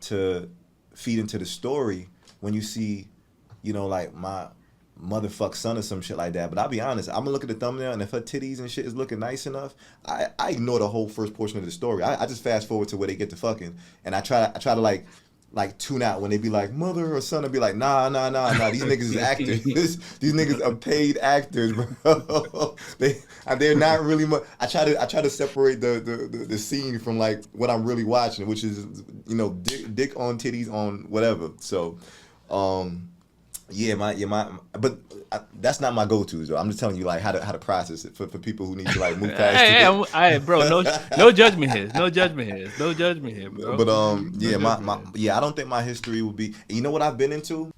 to feed into the story when you see, you know, like my motherfuck son or some shit like that. But I'll be honest, I'm gonna look at the thumbnail, and if her titties and shit is looking nice enough, I ignore the whole first portion of the story. I just fast forward to where they get to fucking, and I try to like tune out when they be like mother or son, and be like nah, these niggas is actors. These niggas are paid actors, bro. They're not really much. I try to separate the scene from like what I'm really watching, which is, you know, dick on titties on whatever. So but that's not my go-to though. I'm just telling you like how to process it for people who need to like move past. Hey, bro, no judgment here. No judgment here, bro. But I don't think my history would be. You know what I've been into?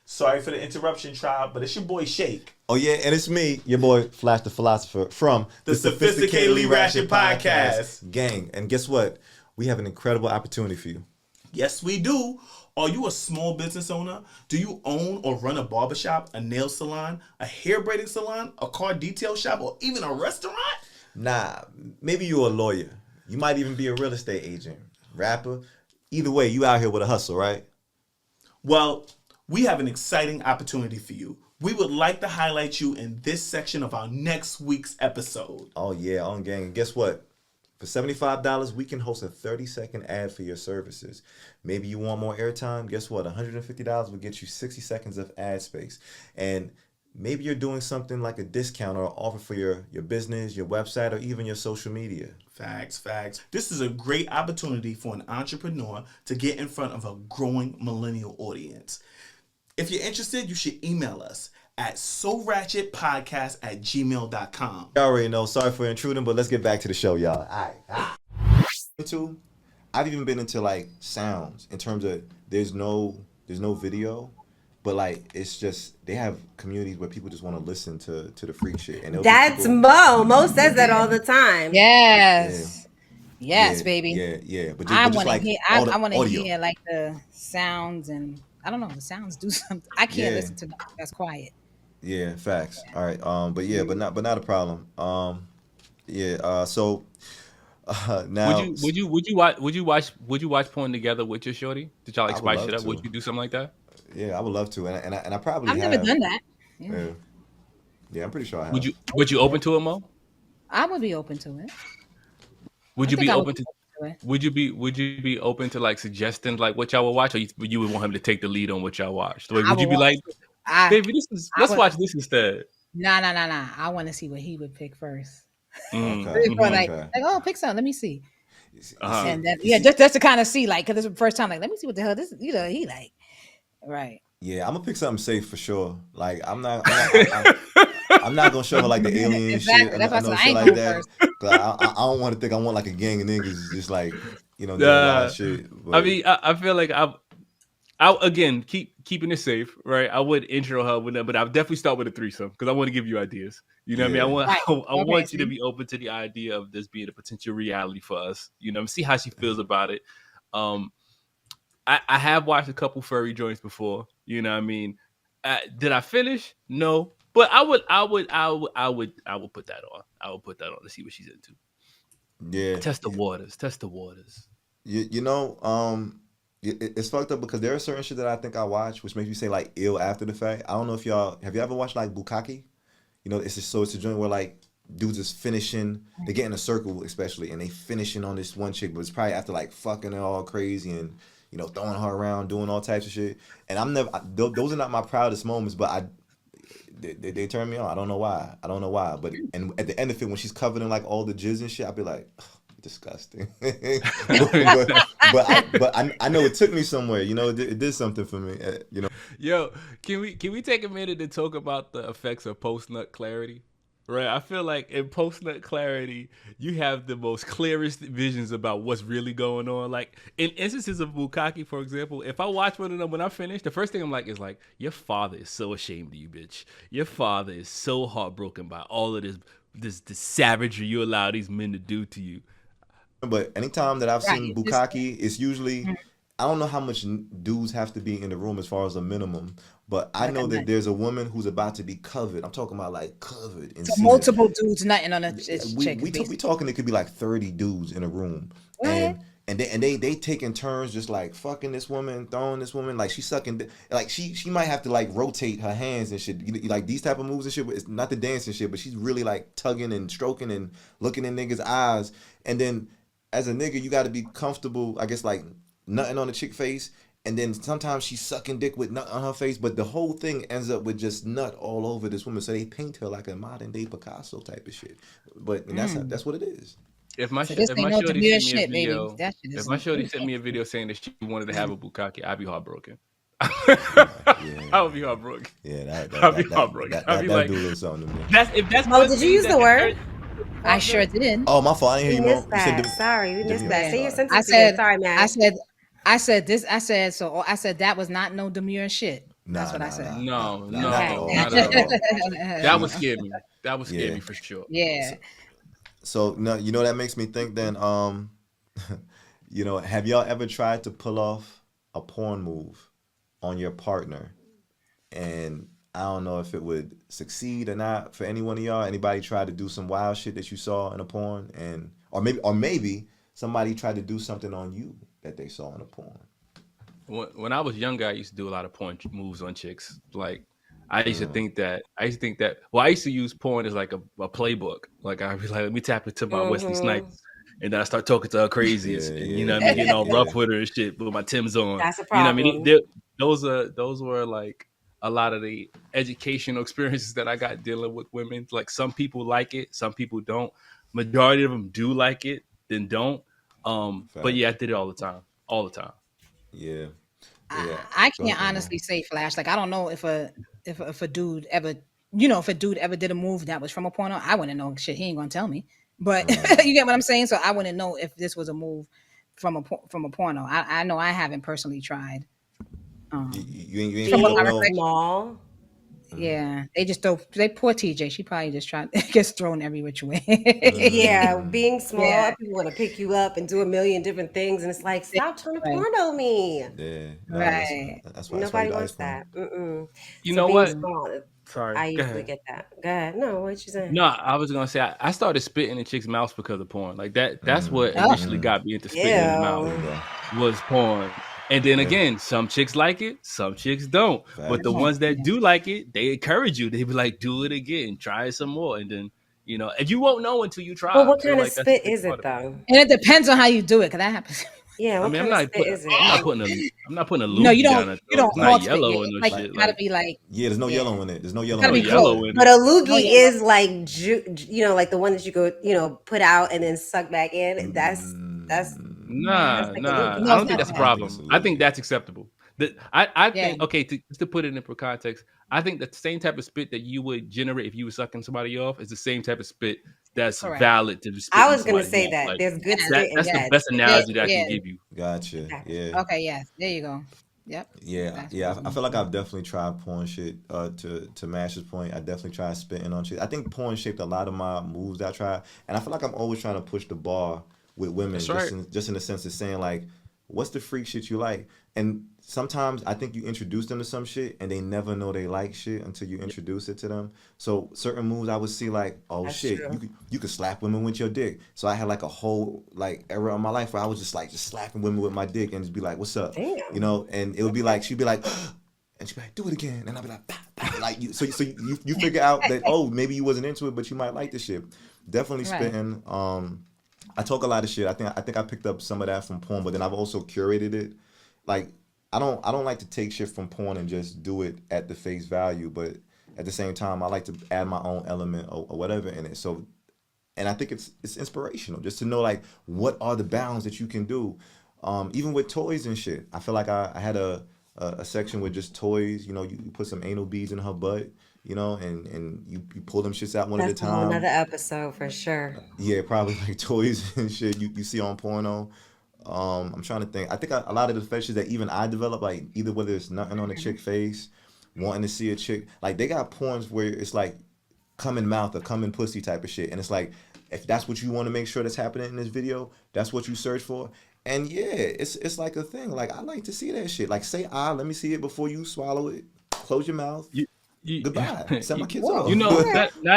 Sorry for the interruption, tribe, but it's your boy Shake. Oh yeah, and it's me, your boy Flash the Philosopher from the Sophisticatedly Ratchet Podcast. Gang, and guess what? We have an incredible opportunity for you. Yes, we do. Are you a small business owner? Do you own or run a barbershop, a nail salon, a hair braiding salon, a car detail shop, or even a restaurant? Nah, maybe you're a lawyer. You might even be a real estate agent, rapper. Either way, you out here with a hustle, right? Well, we have an exciting opportunity for you. We would like to highlight you in this section of our next week's episode. Oh yeah, on gang. Guess what? For $75, we can host a 30-second ad for your services. Maybe you want more airtime. Guess what? $150 will get you 60 seconds of ad space. And maybe you're doing something like a discount or offer for your business, your website, or even your social media. Facts. This is a great opportunity for an entrepreneur to get in front of a growing millennial audience. If you're interested, you should email us at soratchetpodcast@gmail.com. You already know. Sorry for intruding, but let's get back to the show, y'all. All right. I've even been into like sounds in terms of there's no video, but like it's just they have communities where people just want to listen to the freak shit. And that's Mo. Mo says that all the time. Yes. Yeah. Yes, baby. Yeah. But I want to hear. I want to hear like the sounds, and I don't know. The sounds do something. I can't listen to that. That's quiet. Yeah, facts. All right. But not a problem. Yeah. So Would now you would you watch porn together with your shorty? Did y'all like I would spice love it up? Would to. you do something like that? Yeah, I would love to, and I probably I've never have. done that. Yeah. Yeah. Yeah, I'm pretty sure I Would have. you open to it, Mo? I would be open to it. Would I you think be I would open be to open to it. would you be open to like suggesting like what y'all would watch, or you would want him to take the lead on what y'all watched? Like, I would would you be want like, to. I baby, I let's would. watch this instead? Nah. I want to see what he would pick first. Mm, Okay. Before, hmm Okay. oh, pick something. Let me see. You see, And then you see, just to kind of see, like, because it's the first time, like, let me see what the hell this, he like, right? yeah, I'm gonna pick something safe for sure. Like I'm not gonna show her like the alien shit Exactly. and That's why I said no I shit ain't like going that. first. Cause I don't want to think I want like a gang of niggas just like doing wild Nah, shit. I But mean, I feel like I again keeping it safe, right? I would intro her with that, but I'll definitely start with a threesome because I want to give you ideas. You know what I mean? I yeah, want Right. I Okay. want you to be open to the idea of this being a potential reality for us. You know, see how she feels about it. Um, I have watched a couple furry joints before. You know what I mean? Did I finish? No, but I would put that on. I would put that on to see what she's into. yeah. Test the waters. Test the waters. You know, it's fucked up because there are certain shit that I think I watch, which makes me say like ill after the fact. I don't know if y'all have you ever watched like bukkake? It's a joint where like dudes is finishing, they get in a circle especially, and they finishing on this one chick, but it's probably after like fucking her all crazy and throwing her around, doing all types of shit. And those are not my proudest moments, but they turn me on. I don't know why. But and at the end of it, when she's covered in like all the jizz and shit, I'll be like, "Ugh, disgusting. I know it took me somewhere. It did something for me. Yo, can we take a minute to talk about the effects of post nut clarity? Right, I feel like in post nut clarity, you have the most clearest visions about what's really going on. Like in instances of bukkake, for example, if I watch one of them when I finish, the first thing I'm like is like, your father is so ashamed of you, bitch. Your father is so heartbroken by all of this savagery you allow these men to do to you. But anytime that I've Right. seen It's just, bukkake, it's usually I don't know how much dudes have to be in the room as far as a minimum, but I like a know that nut. there's a woman who's about to be covered. I'm talking about like covered in So semen. multiple dudes nutting on a We chick. we Basically. talking it could be like 30 dudes in a room, Right. and they taking turns just like fucking this woman, throwing this woman like she's sucking like she might have to like rotate her hands and shit, like these type of moves and shit. But it's not the dancing shit, but she's really like tugging and stroking and looking in niggas' eyes, and then as a nigga you got to be comfortable, I guess, like nutting on the chick face. And then sometimes she's sucking dick with nut on her face, but the whole thing ends up with just nut all over this woman. So they paint her like a modern day Picasso type of shit. But that's what it is. If my So this if ain't my no shorty Demure sent me a shit, baby. video, That shit if is my shorty sent me a video saying that she wanted to have a bukkake, I'd be heartbroken. Yeah, I would be heartbroken. yeah. I'd be heartbroken. I'd be That like, do a little something to me. that's Oh, one did you thing use that the can word? turn- I sure did. Oh, my fault. I didn't We hear you, Mo. missed You said that. Sorry, we missed Demure. that. Say your Sorry. sentence I again. said, Sorry, man. I said that was not no Demure shit. That's what I said. No, Nah, not at Okay. all. not Not at at all. all. That would scare me. That would scare Yeah. me for sure. Yeah. So no, that makes me think then, have y'all ever tried to pull off a porn move on your partner? And I don't know if it would succeed or not for any one of y'all. Anybody tried to do some wild shit that you saw in a porn, or maybe somebody tried to do something on you that they saw in a porn. When I was younger, I used to do a lot of porn moves on chicks. Like I used to think that. Well, I used to use porn as like a playbook. Like I'd be like, let me tap into my Wesley Snipes, and then I start talking to her crazy, and you know what I mean, getting all rough with her and shit, with my Timbs on. That's a You know what I problem. mean? Those were like a lot of the educational experiences that I got dealing with women. Like some people like it, some people don't. Majority of them do like it, then don't. But yeah, I did it all the time. Yeah. I Go can't ahead, honestly say, Flash. Like I don't know if a dude ever, if a dude ever did a move that was from a porno. I wouldn't know. Shit, he ain't gonna tell me. But you get what I'm saying. So I wouldn't know if this was a move from a porno. I know I haven't personally tried. You ain't From what don't I know. recollect, Small. yeah, they poor TJ. She probably just gets thrown every which way. Yeah, being small, Yeah. people want to pick you up and do a million different things, and it's like, stop trying to Right. porno me. Yeah. Right. That's why Nobody you wants ice cream. that. You So know being what? small, Sorry. I Go usually ahead. get that. Go ahead. No, what you saying? No, I was gonna say I started spitting in chicks' mouths because of porn. Like that's what initially got me into spitting in the mouth was porn. And then again, some chicks like it, some chicks don't. But the ones that do like it, they encourage you. They be like, do it again, try it some more. And then, and you won't know until you try. But what I feel kind of like that's the spit big is part it of it. though? And it depends on how you do it, because that happens. Yeah, I what mean, kind of spit is it? I'm not putting a No, loogie you down don't. her You throat. don't It's not hard spit. yellow and no Like shit. it's gotta be like. Yeah, there's no yellow in it. There's no yellow. Gotta in be it. yellow in But it. a loogie is like like the one that you go put out and then suck back in. That's Nah. like a loogie. I No, don't it's think that's not a that. problem. I think that's acceptable. I Yeah. think just to put it in context, I think the same type of spit that you would generate if you were sucking somebody off is the same type of spit that's Correct. valid to spit. I was gonna say that Like, there's good spit and that's the bad best spit. analogy that I Yeah. can give you. Gotcha. Exactly. Yeah. Okay. Yes. There you go. Yep. Yeah. I feel like I've definitely tried porn shit. To Mash's point, I definitely tried spitting on shit. I think porn shaped a lot of my moves that I try, and I feel like I'm always trying to push the bar with women, That's right. just in the sense of saying like, what's the freak shit you like? And sometimes I think you introduce them to some shit and they never know they like shit until you introduce it to them. So certain moves I would see like, oh That's shit, true. you could slap women with your dick. So I had like a whole like era of my life where I was just slapping women with my dick and just be like, what's up? Damn. And it would be like, she'd be like, and she'd be like, do it again. And I'd be like, bah, bah. Like you, so you figure out that, oh, maybe you wasn't into it, but you might like this shit. Definitely Right. spitting. I talk a lot of shit. I think I picked up some of that from porn, but then I've also curated it. Like I don't like to take shit from porn and just do it at the face value, but at the same time I like to add my own element or whatever in it. So, and I think it's inspirational just to know like what are the bounds that you can do, even with toys and shit. I feel like I had a section with just toys. You put some anal beads in her butt. And you pull them shits out one at a That's a whole time. nother episode for sure. Yeah, probably like toys and shit you see on porno. I'm trying to think. I think a lot of the fetishes that even I develop, like either whether it's nothing on a chick face, wanting to see a chick, like they got porns where it's like come in mouth or come in pussy type of shit, and it's like if that's what you want to make sure that's happening in this video, that's what you search for. And yeah, it's like a thing. Like I like to see that shit. Like say let me see it before you swallow it. Close your mouth. Goodbye. Send my kids off. Now that you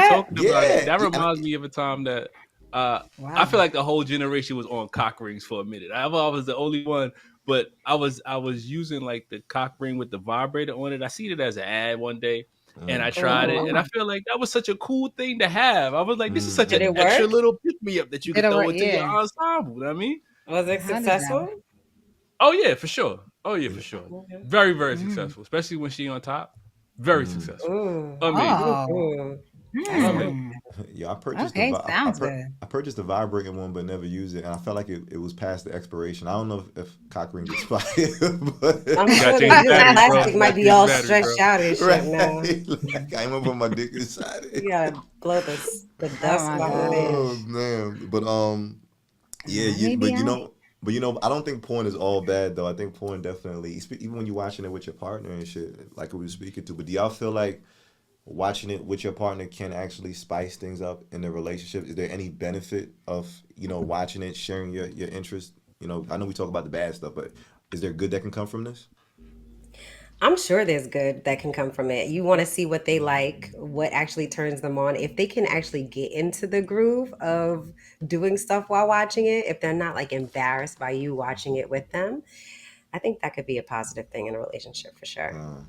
talking about it, that reminds me of a time that I feel like the whole generation was on cock rings for a minute. I was the only one, but I was using like the cock ring with the vibrator on it. I seen it as an ad one day, and I tried it, and I feel like that was such a cool thing to have. I was like, this is such an extra little pick me up that you can throw into your ensemble. You know what I mean? Was it successful? Oh yeah, for sure. Very, very successful, especially when she on top. Very successful. Amazing. Yeah, I purchased I purchased the vibrating one, but never used it, and I felt like it was past the expiration. I don't know if cock rings expired, but I'm sure the plastic might be all stretched out and shit now. Like, I remember my dick inside it. You gotta blow the dust behind it. Oh man, but But I don't think porn is all bad though. I think porn definitely, even when you're watching it with your partner and shit, like we were speaking to. But do y'all feel like watching it with your partner can actually spice things up in the relationship? Is there any benefit of watching it, sharing your interest? I know we talk about the bad stuff, but is there good that can come from this? I'm sure there's good that can come from it. You want to see what they like, what actually turns them on. If they can actually get into the groove of doing stuff while watching it, if they're not like embarrassed by you watching it with them, I think that could be a positive thing in a relationship for sure.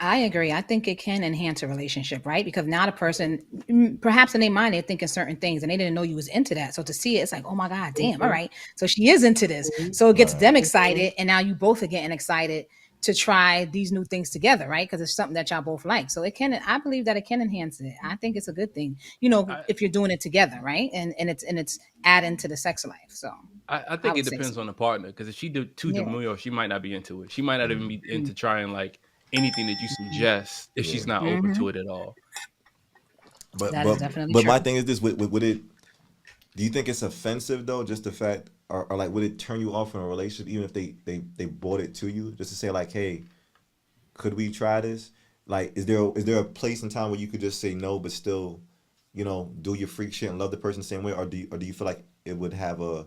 I agree. I think it can enhance a relationship, right? Because now the person, perhaps in their mind, they're thinking certain things and they didn't know you was into that. So to see it, it's like, oh my God, damn, all right. So she is into this. So it gets them excited. And now you both are getting excited to try these new things together, right? Because it's something that y'all both like. So I believe that it can enhance it. I think it's a good thing, if you're doing it together, right? And it's adding to the sex life. So I think it depends on the partner, because if she do too demure, she might not be into it. She might not even be into trying like anything that you suggest if she's not open to it at all. But that is definitely but true. my thing is this: would it? Do you think it's offensive though? Just the fact, or like, would it turn you off in a relationship even if they brought it to you, just to say like, hey, could we try this? Like, is there a place and time where you could just say no, but still, do your freak shit and love the person the same way, or do you feel like it would have a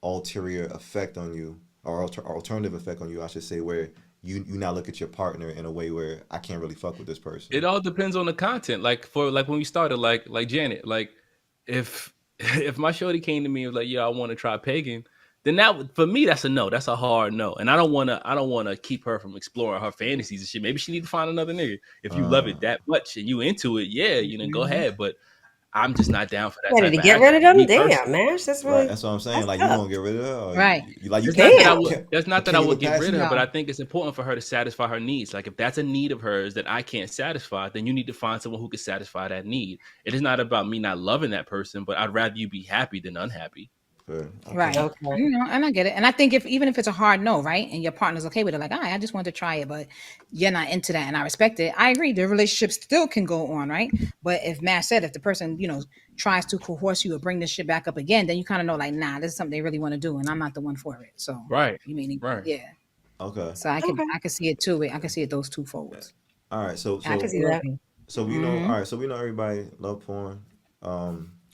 ulterior effect on you, or alternative effect on you, I should say, where you now look at your partner in a way where I can't really fuck with this person? It all depends on the content. Like when we started, like Janet, like if if my shorty came to me and was like, "Yeah, I want to try pegging," then that for me that's a no. That's a hard no. And I don't wanna keep her from exploring her fantasies and shit. Maybe she need to find another nigga. If you love it that much and you into it, yeah, go ahead. But I'm just not down for that. Ready to get rid of them? Damn, man. That's really. Right, that's what I'm saying. Like, you won't get rid of her, or Right. That's not that I would get rid of her, but I think it's important for her to satisfy her needs. Like, if that's a need of hers that I can't satisfy, then you need to find someone who can satisfy that need. It is not about me not loving that person, but I'd rather you be happy than unhappy. Okay. Right. Okay. And I get it. And I think even if it's a hard no, right, and your partner's okay with it, like, I just wanted to try it, but you're not into that, and I respect it. I agree. The relationship still can go on, right? But if Matt said, if the person, tries to coerce you or bring this shit back up again, then you kind of know, like, nah, this is something they really want to do, and I'm not the one for it. So right. You mean right? Yeah. Okay. So I can see it too. I can see it those two folds. All right. So I can see that. So we know. All right. So we know everybody love porn.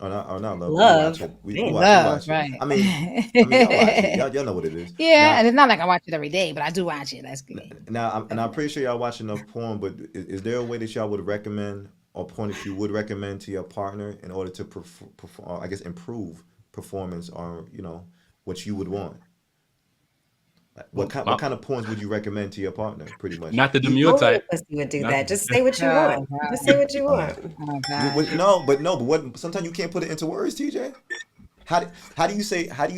Or not love. Love. We Love, watch it. right. I mean, y'all watch it. Y'all know what it is. Yeah, and it's not like I watch it every day, but I do watch it. That's good. Now, I'm pretty sure y'all watch enough porn, but is there a way that y'all would recommend, or porn that you would recommend to your partner in order to perform, I guess, improve performance, or what you would want? What kind of porns would you recommend to your partner? Pretty much. Not the Demure type. You would do that. Just say what you want. Just say what you want. Oh, God. But what? Sometimes you can't put it into words, TJ. How do you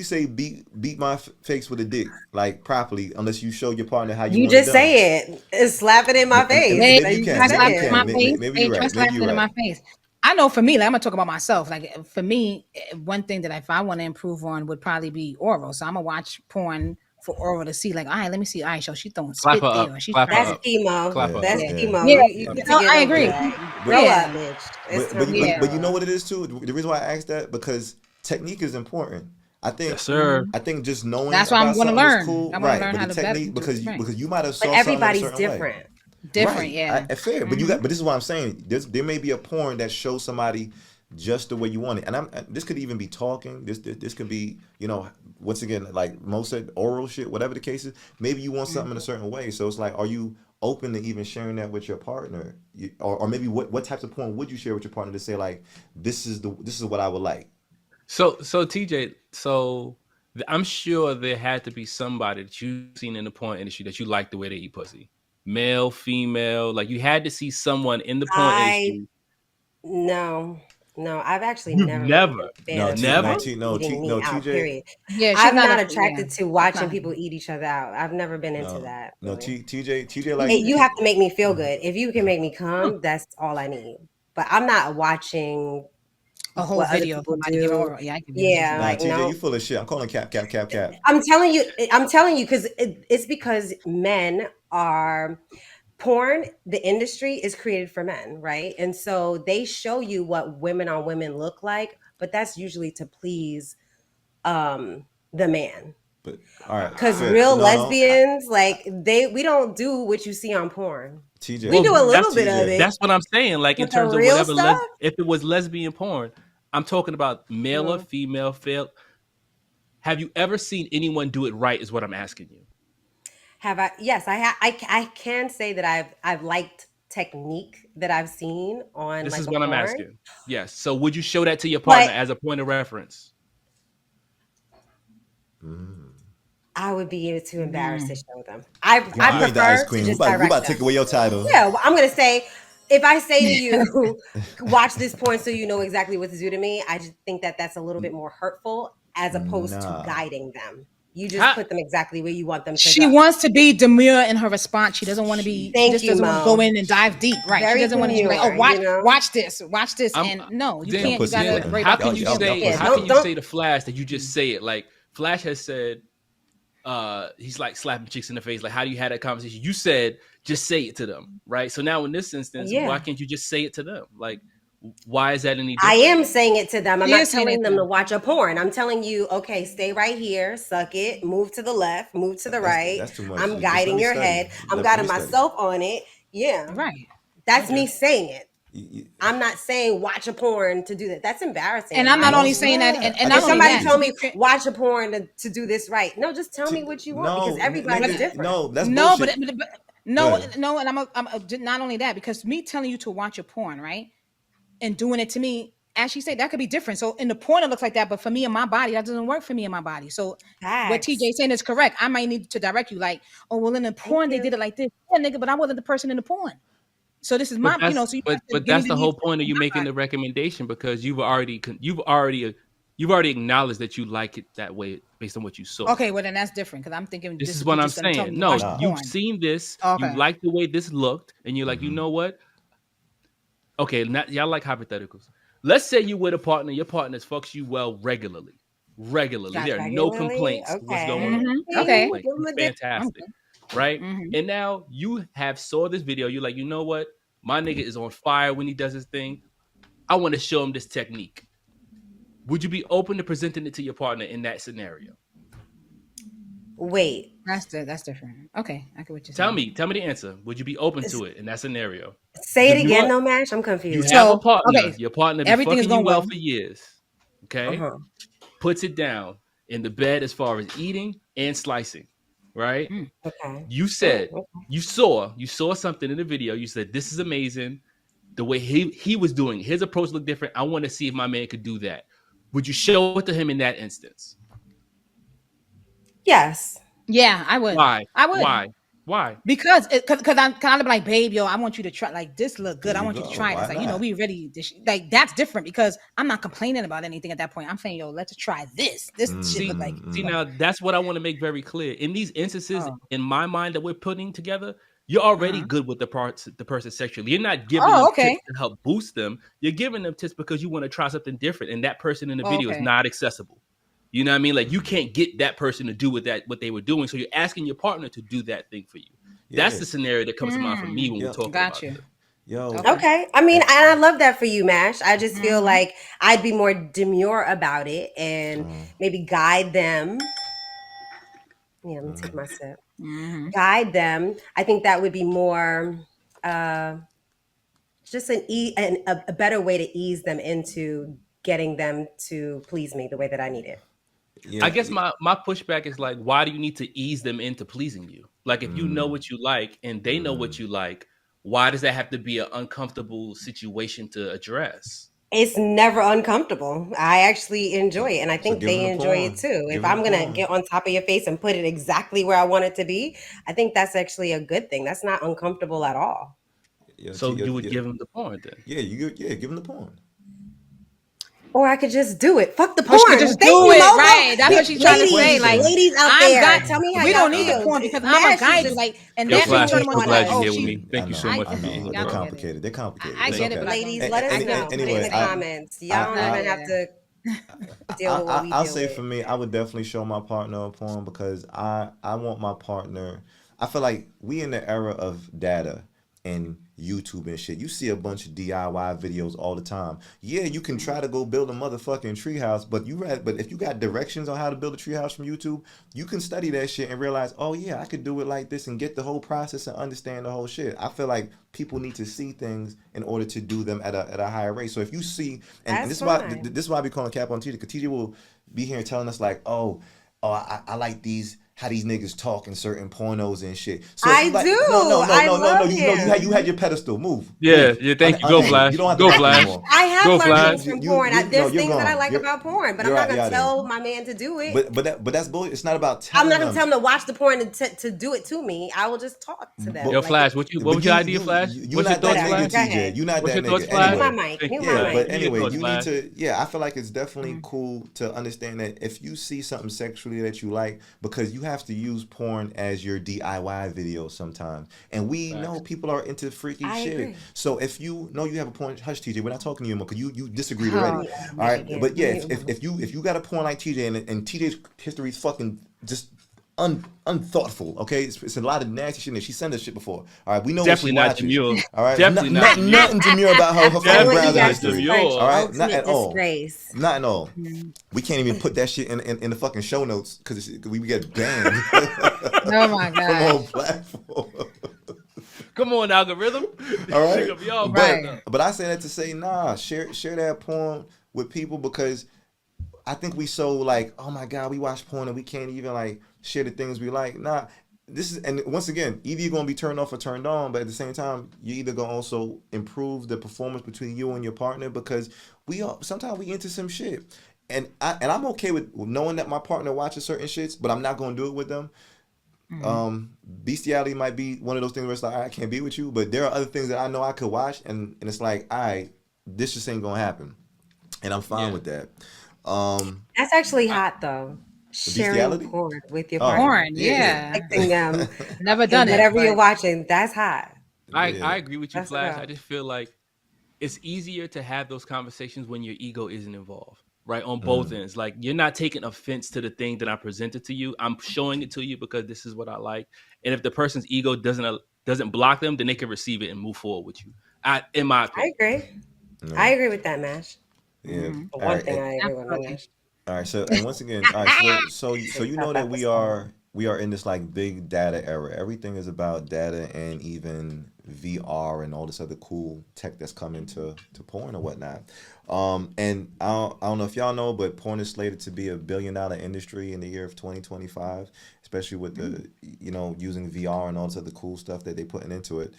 say beat my face with a dick, like, properly, unless you show your partner how you just say it. Slap it in my face. Maybe you can. Slap it in my face. Maybe you're right. Slap it in my face. I know for me, like, I'm gonna talk about myself. Like, for me, one thing that if I want to improve on would probably be oral. So I'm gonna watch porn for oral to see, like, all right, let me see. All right, so she's throwing spit there. Or she's that's chemo. That's chemo. Yeah. I agree. Grow up, bitch. But you know what it is too. The reason why I asked that, because technique is important. I think, yes, sir. I think just knowing that's why I'm going to learn. Cool, I'm going to learn how to technique, because you might have saw but everybody's something a certain different. Way. Different, right. Yeah. Fair, but but this is what I'm saying. There may be a porn that shows somebody just the way you want it, and this could even be talking. This could be, once again, like most said, oral shit, whatever the case is. Maybe you want something in a certain way, so it's like, are you open to even sharing that with your partner, or maybe what types of porn would you share with your partner to say, like, this is what I would like? So TJ, I'm sure there had to be somebody that you've seen in the porn industry that you like the way they eat pussy, male, female. Like, you had to see someone in the porn industry. No, I've actually never. Never. TJ. Period. Yeah, I'm not attracted to watching people eat each other out. I've never been into that. No, TJ, like, hey, you have to make me feel good. If you can make me come, that's all I need. But I'm not watching a whole video of like, TJ, no. you full of shit. I'm calling cap. I'm telling you, because it's because men are. Porn, the industry is created for men, right? And so they show you what women on women look like, but that's usually to please the man. But all right, because real lesbians, like, we don't do what you see on porn. TJ, we do a little bit of it. That's what I'm saying. Like, in terms of whatever, if it was lesbian porn, I'm talking about male or female. Have you ever seen anyone do it right? Is what I'm asking you. Have I? Yes, I have. I can say that I've liked technique that I've seen on. This like, is what I'm asking. Yes. So would you show that to your partner as a point of reference? I would be too embarrassed to show them. I prefer to just direct them. About to take away your title. Yeah, well, I'm gonna say, if I say to you, watch this porn so you know exactly what to do to me, I just think that that's a little bit more hurtful as opposed to guiding them. You just put them exactly where you want them to She go. wants to be demure in her response. She doesn't want to be. She just doesn't want to go in and dive deep. Right. She doesn't want to be like, oh, watch this. And no, you can't. You gotta break. How can you say to Flash that you just say it? Like, Flash has said, he's like slapping chicks in the face. Like, how do you have that conversation? You said just say it to them, right? So now in this instance, why can't you just say it to them? Like, why is that any different? I am saying it to them. I'm not telling them to watch a porn. I'm telling you, okay, stay right here, suck it, move to the left, move to the right. That's too much. I'm guiding your head. I'm guiding myself on it. Yeah. Right. That's me saying it. I'm not saying watch a porn to do that. That's embarrassing. And I'm not only saying that. And if not somebody only that, told me watch a porn to do this right, no, just tell me what you want because everybody's different. No, that's no, bullshit. No, and I'm not only that, because me telling you to watch a porn, right, and doing it to me, as she said, that could be different. So in the porn, it looks like that, but for me and my body, that doesn't work for me and my body. So what TJ saying is correct. I might need to direct you, like, oh, well, in the porn they did it like this, yeah, nigga, but I wasn't the person in the porn. So this is my, So but that's the whole point of you making the recommendation, because you've already acknowledged that you like it that way based on what you saw. Okay, well then that's different, because I'm thinking this is what I'm saying. No, you've seen this. Okay. You like the way this looked, and you're like, you know what? Okay, y'all like hypotheticals. Let's say you with a partner. Your partner fucks you well regularly. There are no complaints. Okay. What's going on? Okay, fantastic. Right? And now you have saw this video. You're like, you know what? My nigga is on fire when he does his thing. I want to show him this technique. Would you be open to presenting it to your partner in that scenario? Wait. That's different. Okay, I get what you're saying. Tell me the answer. Would you be open to it in that scenario? Say it again, though, Mash. I'm confused. You have a partner. Okay. Your partner been everything fucking is going you well for years. Okay? Puts it down in the bed as far as eating and slicing. Right? Okay. You said you saw something in the video. You said this is amazing. The way he was doing his approach looked different. I want to see if my man could do that. Would you show it to him in that instance? Yes. Yeah, I would. Why? I would. Why? Because I'm kind of like, babe, yo, I want you to try, like, this look good. I want you to try this. Like, we really, like, that's different, because I'm not complaining about anything at that point. I'm saying, yo, let's try this. This shit look like. See, now that's what I want to make very clear. In these instances, in my mind that we're putting together, you're already good with the person sexually. You're not giving them tips to help boost them. You're giving them tips because you want to try something different, and that person in the video is not accessible. You know what I mean? Like, you can't get that person to do what they were doing. So you're asking your partner to do that thing for you. Yeah. That's the scenario that comes to mind for me when we talk about it. Okay. I mean, I love that for you, Mash. I just feel like I'd be more demure about it and maybe guide them. Yeah, let me take my sip. Guide them. I think that would be more just a better way to ease them into getting them to please me the way that I need it. Yeah. I guess my pushback is like, why do you need to ease them into pleasing you? Like, if you know what you like and they know what you like, why does that have to be an uncomfortable situation to address? It's never uncomfortable. I actually enjoy it, and I think they enjoy it too. If I'm going to get on top of your face and put it exactly where I want it to be, I think that's actually a good thing. That's not uncomfortable at all. Yeah, so you would give them the porn then? Yeah, give them the porn. Or I could just do it. Fuck the porn. Just do it, right? That's what she's trying to say. Like, ladies out there, tell me how we don't need the porn because I'm a guy. Like, and that's Flash, I'm glad you're here with me. Thank you so much for being here. They're complicated. I get it, but ladies, let us know in the comments. Y'all don't even have to deal with what we I'll say for me, I would definitely show my partner a porn because I want my partner. I feel like we in the era of data and YouTube and shit. You see a bunch of DIY videos all the time. Yeah, you can try to go build a motherfucking treehouse, but if you got directions on how to build a treehouse from YouTube, you can study that shit and realize, oh yeah, I could do it like this and get the whole process and understand the whole shit. I feel like people need to see things in order to do them at a higher rate. So if you see, and this is why I be calling cap on TJ, because TJ will be here telling us like, I like how these niggas talk in certain pornos and shit. So I do. No. You had your pedestal. Move. Yeah. Thank you. Go Flash. You don't have to go Flash. I have learned things from porn. There's things that I like about porn, but I'm not gonna tell my man to do it. But that's bullshit. It's not about telling. I'm not gonna tell him to watch the porn and to do it to me. I will just talk to them. Yo, Flash, what was your idea, Flash? You're not that nigga, TJ. You're not that nigga. Anyway, but anyway, you need to. Yeah, I feel like it's definitely cool to understand that if you see something sexually that you like, because you have to use porn as your DIY video sometimes, and we know people are into freaky shit. Agree. So if you know you have a porn, hush TJ, we're not talking to you anymore because you disagreed already. All right, but yeah, if you got a porn like TJ and TJ's history is fucking just unthoughtful. Okay, it's a lot of nasty shit. And she sent us shit before. All right, we know definitely what she not demure. All right, definitely nothing demure about her fucking browser history. All right, not at all. Not at all. We can't even put that shit in the fucking show notes because we get banned. Oh my god! From all platforms. Come on, algorithm. All right. Right. But I say that to say, nah, share that porn with people, because I think we so like, oh my God, we watch porn and we can't even like share the things we like. Nah, this is, and once again, either you're gonna be turned off or turned on, but at the same time, you either gonna also improve the performance between you and your partner, because we all sometimes we into some shit. And I'm okay with knowing that my partner watches certain shits, but I'm not gonna do it with them. Bestiality might be one of those things where it's like, I can't be with you, but there are other things that I know I could watch, and it's like, all right, this just ain't gonna happen, and I'm fine with that. That's actually hot though. Sharing porn with your partner. Porn, yeah. Never done it. Whatever you're watching, that's hot. I agree with you, Flash. I just feel like it's easier to have those conversations when your ego isn't involved, right? On both ends. Like, you're not taking offense to the thing that I presented to you. I'm showing it to you because this is what I like. And if the person's ego doesn't block them, then they can receive it and move forward with you. In my opinion. I agree. I agree with that, Mash. Yeah. One thing I agree with Mash. All right, so and once again, all right, so you know that we are in this like big data era. Everything is about data, and even VR and all this other cool tech that's coming to porn or whatnot. And I don't know if y'all know, but porn is slated to be $1 billion industry in the year of 2025, especially with the using VR and all this other cool stuff that they're putting into it.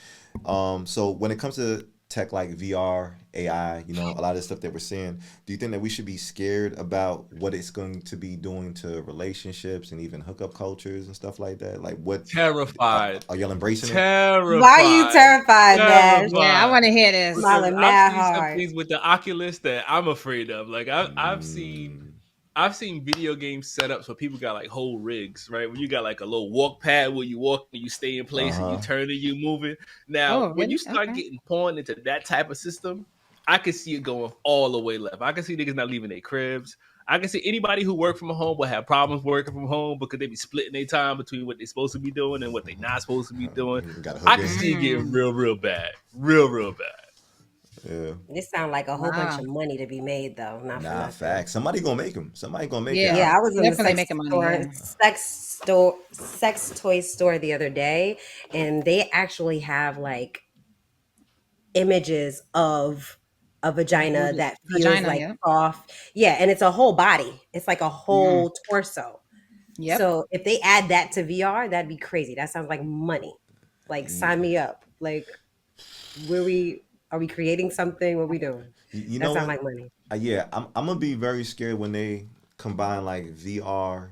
So when it comes to tech like VR, AI, a lot of the stuff that we're seeing, do you think that we should be scared about what it's going to be doing to relationships and even hookup cultures and stuff like that? Like, what? Terrified. Are y'all embracing it? Terrified. Why are you terrified, man? Yeah, I want to hear this. Smiling mad hard. Some things with the Oculus that I'm afraid of. Like, I've seen video game setups where people got like whole rigs, right? Where you got like a little walk pad where you walk and you stay in place and you turn and you moving. Now, when you start getting porn into that type of system, I can see it going all the way left. I can see niggas not leaving their cribs. I can see anybody who work from home will have problems working from home because they be splitting their time between what they're supposed to be doing and what they're not supposed to be doing. I can see it getting real bad. Real bad. Yeah. This sounds like a whole bunch of money to be made, though. Nah, facts. Somebody gonna make them. Somebody gonna make it. Yeah, I was in the sex toy store the other day, and they actually have like images of a vagina that feels like soft. Yeah, and it's a whole body. It's like a whole torso. Yep. So if they add that to VR, that'd be crazy. That sounds like money. Like, sign me up. Like, are we creating something? What are we doing? That sounds like money. Yeah, I'm gonna be very scared when they combine like VR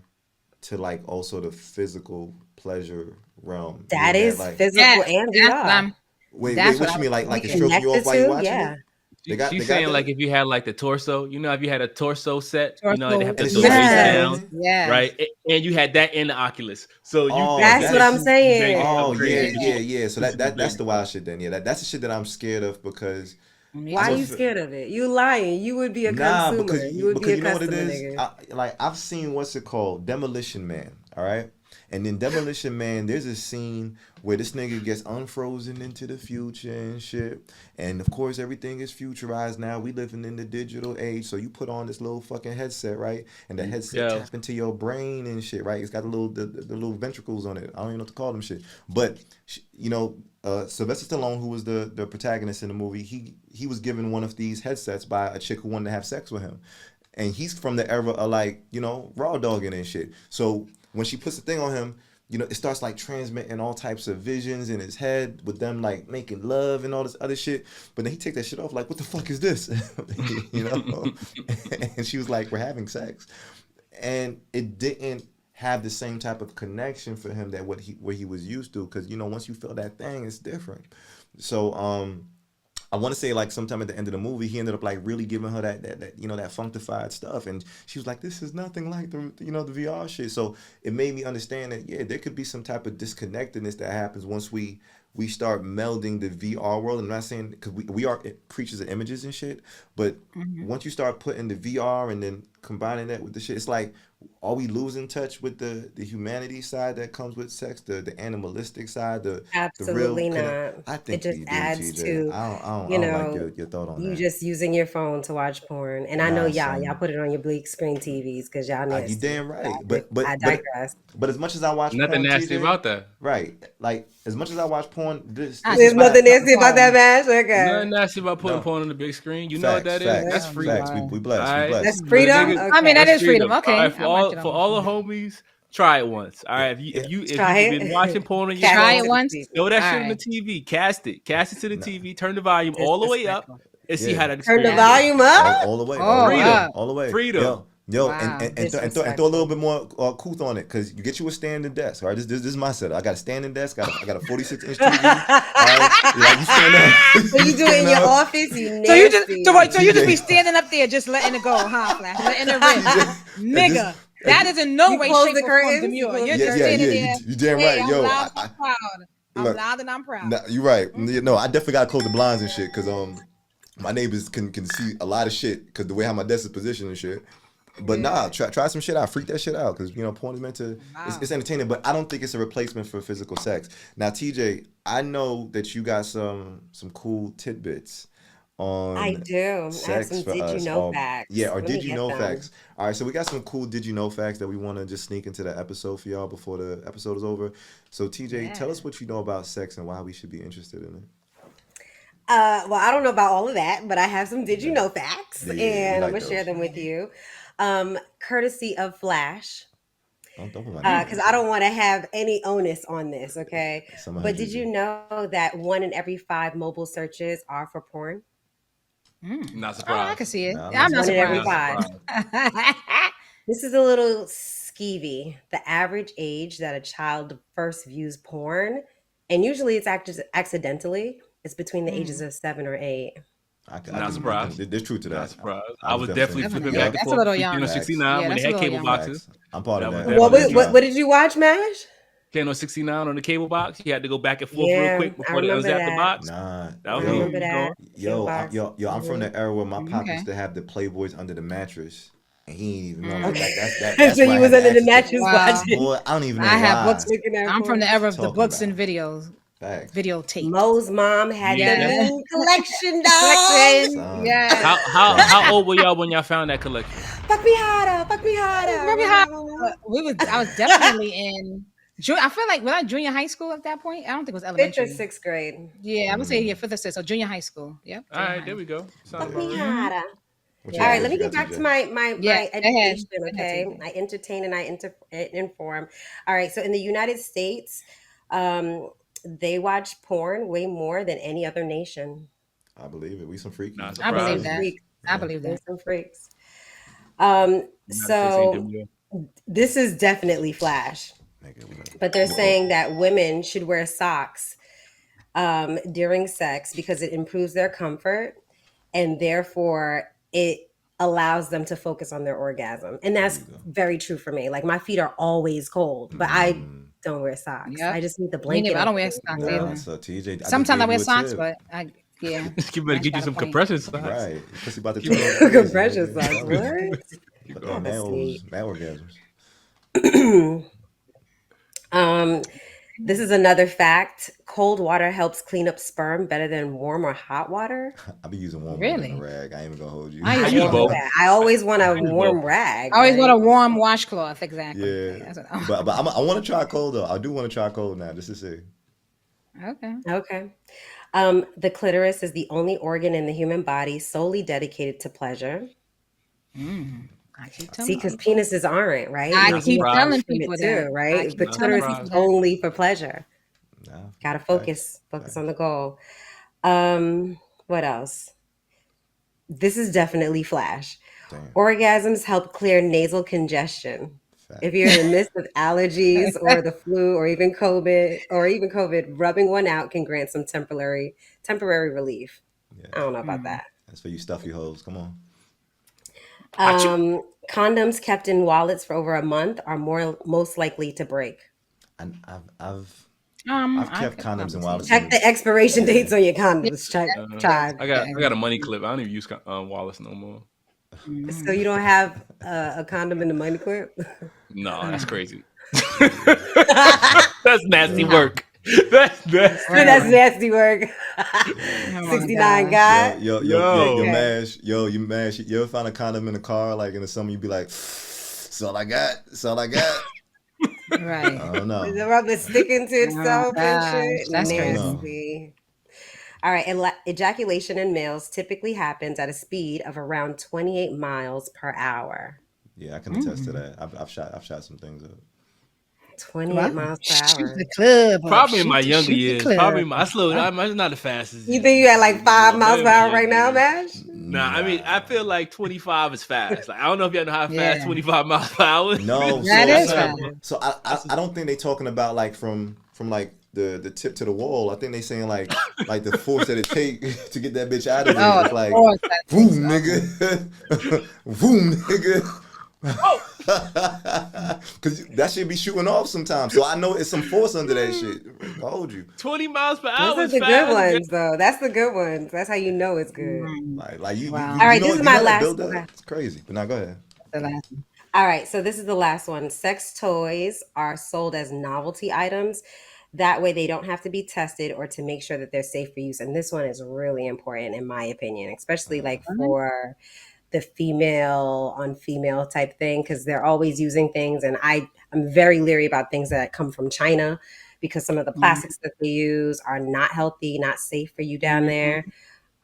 to like also the physical pleasure realm. That is like, physical and VR. Wait, what you mean? Like it's stroking you off while you're watching it? She's saying like if you had like the torso, if you had a torso set, they have to do down, right? And you had that in the Oculus. So that's what I'm saying. Oh yeah. So that's the wild shit then. Yeah, that's the shit that I'm scared of because. Why are you scared of it? You lying. You would be a consumer. Because you would be a you know customer, what it is? nigga. I've seen what's it called? Demolition Man. All right. And then Demolition Man, there's a scene where this nigga gets unfrozen into the future and shit. And of course, everything is futurized now. We living in the digital age. So you put on this little fucking headset, right? And the headset taps into your brain and shit, right? It's got the little ventricles on it. I don't even know what to call them shit. But, Sylvester Stallone, who was the protagonist in the movie, he was given one of these headsets by a chick who wanted to have sex with him. And he's from the era of like, raw dogging and shit. So when she puts the thing on him, it starts like transmitting all types of visions in his head with them like making love and all this other shit. But then he take that shit off like, what the fuck is this? And she was like, we're having sex. And it didn't have the same type of connection for him that what he was used to. Because, once you feel that thing, it's different. So, I want to say like sometime at the end of the movie, he ended up like really giving her that that functified stuff, and she was like, "This is nothing like the VR shit." So it made me understand that there could be some type of disconnectedness that happens once we start melding the VR world. I'm not saying because we are creatures of images and shit, but once you start putting the VR and then combining that with the shit, it's like are we losing touch with the humanity side that comes with sex, the animalistic side, the real Absolutely not. I It think just we do, adds TJ. to, I you don't like know, your thought on you that. just using your phone to watch porn. And I know Nah, y'all son. put it on your bleak screen TVs because y'all You nasty. damn right. I digress. But as much as I watch Nothing porn, nasty TJ, about that. right? Like as much as I watch porn, this I is There's just my nothing watch nasty about that, porn. Mash. Nothing Okay. nasty about putting no porn on the big screen. You know what facts, that is? That's facts, freedom. facts. We All blessed, we right. blessed. That's For the freedom? niggas, Okay. I mean, that that's is freedom. All Okay, right, I watch it on for my all the phone. homies, try it once. All right. Yeah. If Try you've it. been watching porn on your Cast Try it it phone, to once. the TV. throw that All shit on the right. TV, cast it to the No. TV, turn the volume all the way up, Disrespectful. and see Yeah. how that Turn the experience is. volume up? All the way, Oh, Freedom. all the way. Freedom. Yo, Wow. and throw a little bit more couth on it, because you get you a standing desk. All right, this is my setup. I got a standing desk. I got a 46-inch TV. All right, like you stand up. So you do it in your office, you So you just nasty. so you just be standing up there just letting it go, huh, Flash? Letting it rip. Nigga. That is in no You way, close shape, the or form curtains? demure. You You're close just the standing yeah. there. You damn Hey, right, I'm yo. loud and I'm proud. I'm look, loud and I'm proud. Nah, you're right. No, I definitely gotta close the blinds and shit, because my neighbors can see a lot of shit because the way how my desk is positioned and shit. But nah, try some shit out. Freak that shit out, because porn is meant to. It's entertaining, but I don't think it's a replacement for physical sex. Now, TJ, I know that you got some cool tidbits on I do. I have sex some for did you us. know facts. Yeah, or Let did me you get know them. facts? All right, so we got some cool did you know facts that we want to just sneak into the episode for y'all before the episode is over. So TJ, tell us what you know about sex and why we should be interested in it. Well, I don't know about all of that, but I have some did you know facts, Yeah, we and I'm like gonna share those. them with you, courtesy of Flash, Don't put my name. because I don't want to have any onus on this. Okay, Someone but had did you know that 1 in every 5 mobile searches are for porn? Not Oh, surprised. I can see it. Nah, I'm I'm not not 1 in every surprised. 5. This is a little skeevy. The average age that a child first views porn, and usually it's accidentally, is between the ages of 7 or 8. Not surprised. There's truth to that. Not surprised. I was definitely flipping Definitely. back and That's a forth little between young. Channel Facts. 69 Yeah, when they that's a had little cable young. boxes. I'm part of That was that. definitely What did you watch, Mash? Channel 69 on the cable box. You had to go back and forth real Yeah, quick I before they remember unzap the that. box. Nah, That was I me. remember that. yo, Box. I'm from the era where my pop Okay. used to have the Playboys under the mattress, and he didn't even know. Okay. That's So why you I was had under the access to- mattress Wow. watching. Boy, I don't even know I have why. books. Looking at I'm from the era of the Talking books about. and videos, Facts. videotape. Mo's mom had Yeah. the mean collection, dog. Collection. Son. Yeah. How old were y'all when y'all found that collection? Fuck me harder. Fuck me harder. Very high. I was definitely in. I feel like was I junior high school at that point? I don't think it was 5th elementary. or 6th grade. Yeah, I would say 5th or 6th. So junior high school. Yep. All right, there we go. Sounds Fuck about me right. harder. What you All got, right, let me what you get got, back TJ? to my Yeah, education, go ahead, okay? TJ. I entertain and I inform. All right, so in the United States, they watch porn way more than any other nation. I believe it. We some freaky. Not I believe surprised. that. Freaks. I believe We're that. some freaks. United States ain't So Demure. this is definitely Flash, Nigga, but they're saying that women should wear socks during sex because it improves their comfort, and therefore it allows them to focus on their orgasm. And that's very true for me. Like my feet are always cold, but I don't wear socks. Yep. I just need the Me blanket. neither. I don't over wear me. socks Nah, either. so TJ. just Sometimes I gave wear you a socks, tip. but You yeah. better That's get you got a some point. compression socks. Right. Pussy about to turn on crazy, Compression nigga. socks. What? But that mad orgasms. This is another fact. Cold water helps clean up sperm better than warm or hot water. I be using warm water Really? in a rag. I ain't even gonna hold you. I I use use warm both. water. I always want a use warm both. rag. I always right? want a warm washcloth. Exactly. Yeah. That's what- But I want to try cold though. I do want to try cold now, just to see. okay. Okay. The clitoris is the only organ in the human body solely dedicated to pleasure. I keep See, telling because people. penises aren't, right? I There's keep more telling from it people too, that. I right? keep The telling clitoris people is that. only for pleasure. Nah, Gotta facts, focus facts. on the goal. What else? This is definitely Flash. Damn. Orgasms help clear nasal congestion. Facts. If you're in the midst of allergies or the flu or even COVID, rubbing one out can grant some temporary relief. Yeah. I don't know about that. That's for you stuffy hoes. Come on. Condoms kept in wallets for over a month are most likely to break. And I've I've kept condoms in wallets. Check the expiration dates on your condoms. Child. I got a money clip. I don't even use Wallace no more. So you don't have a condom in the money clip? No, that's crazy. That's nasty work. That's nasty work. Oh 69 guy. Yo, Yo. Mash. Yo, you Mash. You ever find a condom in the car, like in the summer, you be like, "That's all I got. That's all I got." Right. I don't know. The rubber sticking to itself and gosh, shit. that's Nasty. All right. Ejaculation in males typically happens at a speed of around 28 miles per hour. Yeah, I can attest to that. I've shot some things up. 28 miles per Shoot hour. the club. probably in my Shoot younger the years. club. Probably I slowed. I'm not the fastest. You think you at like 5 miles per hour right now, man? Mash? Nah, I mean, I feel like 25 is fast. Like, I don't know if y'all know how fast Yeah. 25 miles per hour. No, That is fast. so I don't think they talking about like from like the tip to the wall. I think they saying like the force that it take to get that bitch out of there. Oh, It's like of course, that's boom, awesome. nigga, boom, nigga. Cause that shit be shooting off sometimes. So I know it's some force under that shit. I hold you. 20 miles per hour Those are is the fast. good ones, though. That's the good ones. That's how you know it's good. Like you. Wow. You All right, know, this is you my know that last build up? one. It's crazy. But now go ahead. The last one. All right, so this is the last one. Sex toys are sold as novelty items. That way they don't have to be tested or to make sure that they're safe for use. And this one is really important in my opinion, especially like for the female on female type thing, because they're always using things. And I'm very leery about things that come from China because some of the plastics that they use are not healthy, not safe for you down there.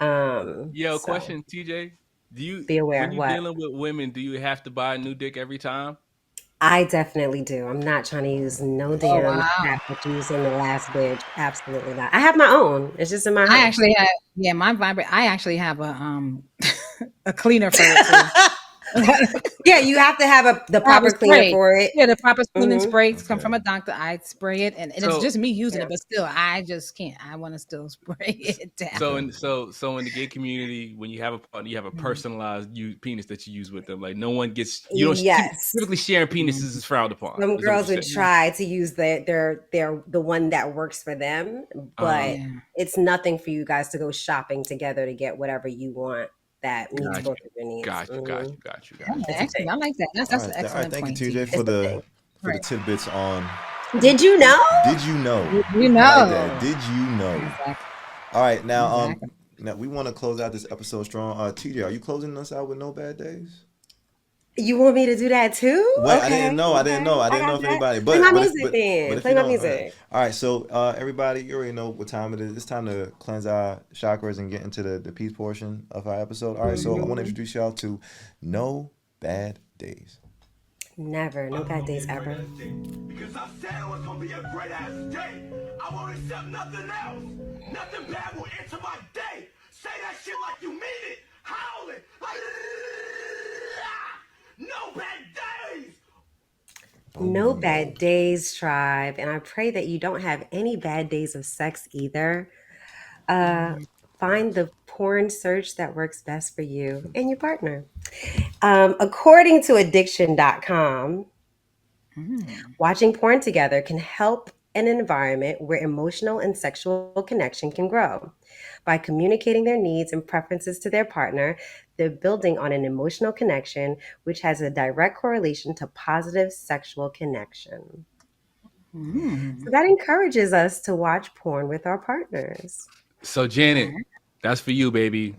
Yo, So question, TJ. Do you be aware. when you're What? dealing with women, do you have to buy a new dick every time? I definitely do. I'm not trying to use no damn crap that you used in the last bitch. Absolutely not. I have my own. It's just in my house. I actually have, my vibrate. I actually have a cleaner for it too. Yeah, you have to have the proper cleaner spray. for it. Yeah, the proper cleaning Mhm. spray come from a doctor. I spray it, and it's So- just me using it, but still, I just can't. I want to still spray it down. So in the gay community, when you have a partner, you have a personalized penis that you use with them. Like no one gets. You don't. Yes. Typically, sharing penises is frowned upon. Some is what girls you're would saying. try to use the one that works for them, but Yeah. it's nothing for you guys to go shopping together to get whatever you want that meets Gotcha. both of your needs. Got you. Yeah, excellent. I like that. That's an excellent all right, thank point. you, TJ, for the tidbits on. Did you know? Did you know? You know. I like that. Did you know? Exactly. All right, now now we want to close out this episode strong. TJ, are you closing us out with no bad days? You want me to do that too? Well, Okay, I didn't know. I didn't know got if that. anybody. Play my But music if then. you Play my don't, music. All right, so everybody, you already know what time it is. It's time to cleanse our chakras and get into the peace portion of our episode. All right, so I want to introduce y'all to No Bad Days. Never. No bad days ever. Because I said it was gonna be a great ass day. I won't accept nothing else. Nothing bad will enter my day. Say that shit like you mean it. Howl it. Like, no bad days. No bad days, tribe. And I pray that you don't have any bad days of sex either. Find the porn search that works best for you and your partner. According to addiction.com, watching porn together can help an environment where emotional and sexual connection can grow. By communicating their needs and preferences to their partner, they're building on an emotional connection, which has a direct correlation to positive sexual connection. So that encourages us to watch porn with our partners. So Janet, that's for you, baby.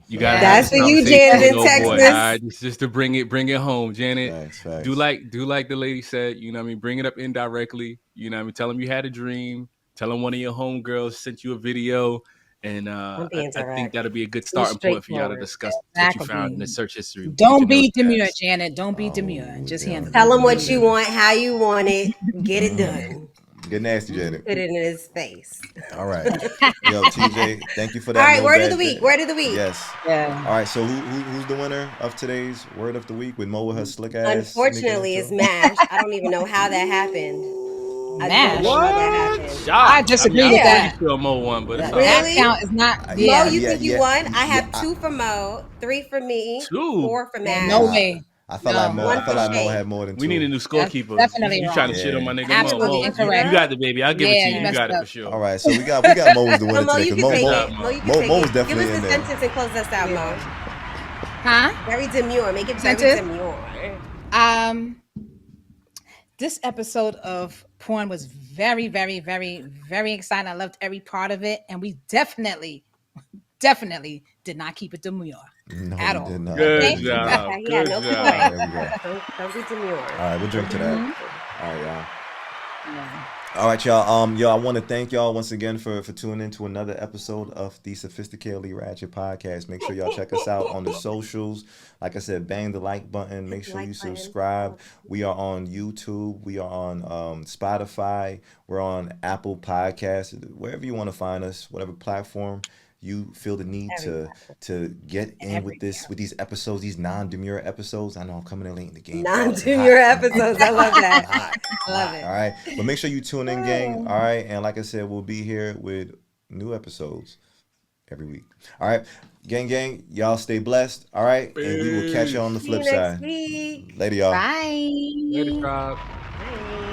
You gotta. That's have this for you, conversation Janet, with in old boy, Texas. all right? Just to bring it home, Janet. Facts. Do like the lady said. You know what I mean? Bring it up indirectly. You know what I mean? Tell them you had a dream. Tell them one of your homegirls sent you a video. And I think that'll be a good starting point for y'all to discuss what you found in the search history. Don't be demure, Janet. Don't be demure. Just handle it. Tell him what you want, how you want it. Get it done. Get nasty, Janet. Put it in his face. All right. Yo, TJ, thank you for that. All right, No word bad of the week. day. Word of the week. Yes. Yeah. All right, so who's the winner of today's word of the week with Mo with her slick ass? Unfortunately, it's Mash. I don't even know how that happened. Mash. I disagree with that. Still Mo one, but it's all Really? right. That count is not. Mo, Yeah. you think you won? I have yeah, 2 for Mo, 3 for me, 2? 4 for Mash. No way. I felt No. like Mo. One I felt like Mo for had more than 2. We need a new scorekeeper. definitely You wrong. trying to shit on my nigga Absolutely Mo? Mo, incorrect. you got the baby. I'll give Yeah, it to you you. You messed got it up. for sure. All right, so we got Mo as the winner Mo, today you because can take Mo- it. Mo, you can Mo take was it. Give definitely us in the there. sentence and close us out, Mo. Huh? Very demure. Make it very Sensitive? demure. This episode of porn was very, very, very, very exciting. I loved every part of it, and we definitely did not keep it demure at all. Did not. Good Okay? job. Yeah, Good no job. There we go. Don't be demure. All right, we'll drink to that. Mm-hmm. All right, y'all. Yeah. All right, y'all. I want to thank y'all once again for tuning in to another episode of the Sophisticatedly Ratchet Podcast. Make sure y'all check us out on the socials. Like I said, bang the like button. Make sure you subscribe. We are on YouTube. We are on Spotify. We're on Apple Podcasts. Wherever you want to find us, whatever platform you feel the need to get in with these episodes, these non-demure episodes. I know I'm coming in late in the game. Non-demure episodes. I love that. I love it. All right. But make sure you tune in, gang. All right. And like I said, we'll be here with new episodes every week. All right. Gang. Y'all stay blessed. All right. And we will catch you on the flip side. Next week. Later, y'all. Bye. Later, Rob. Bye.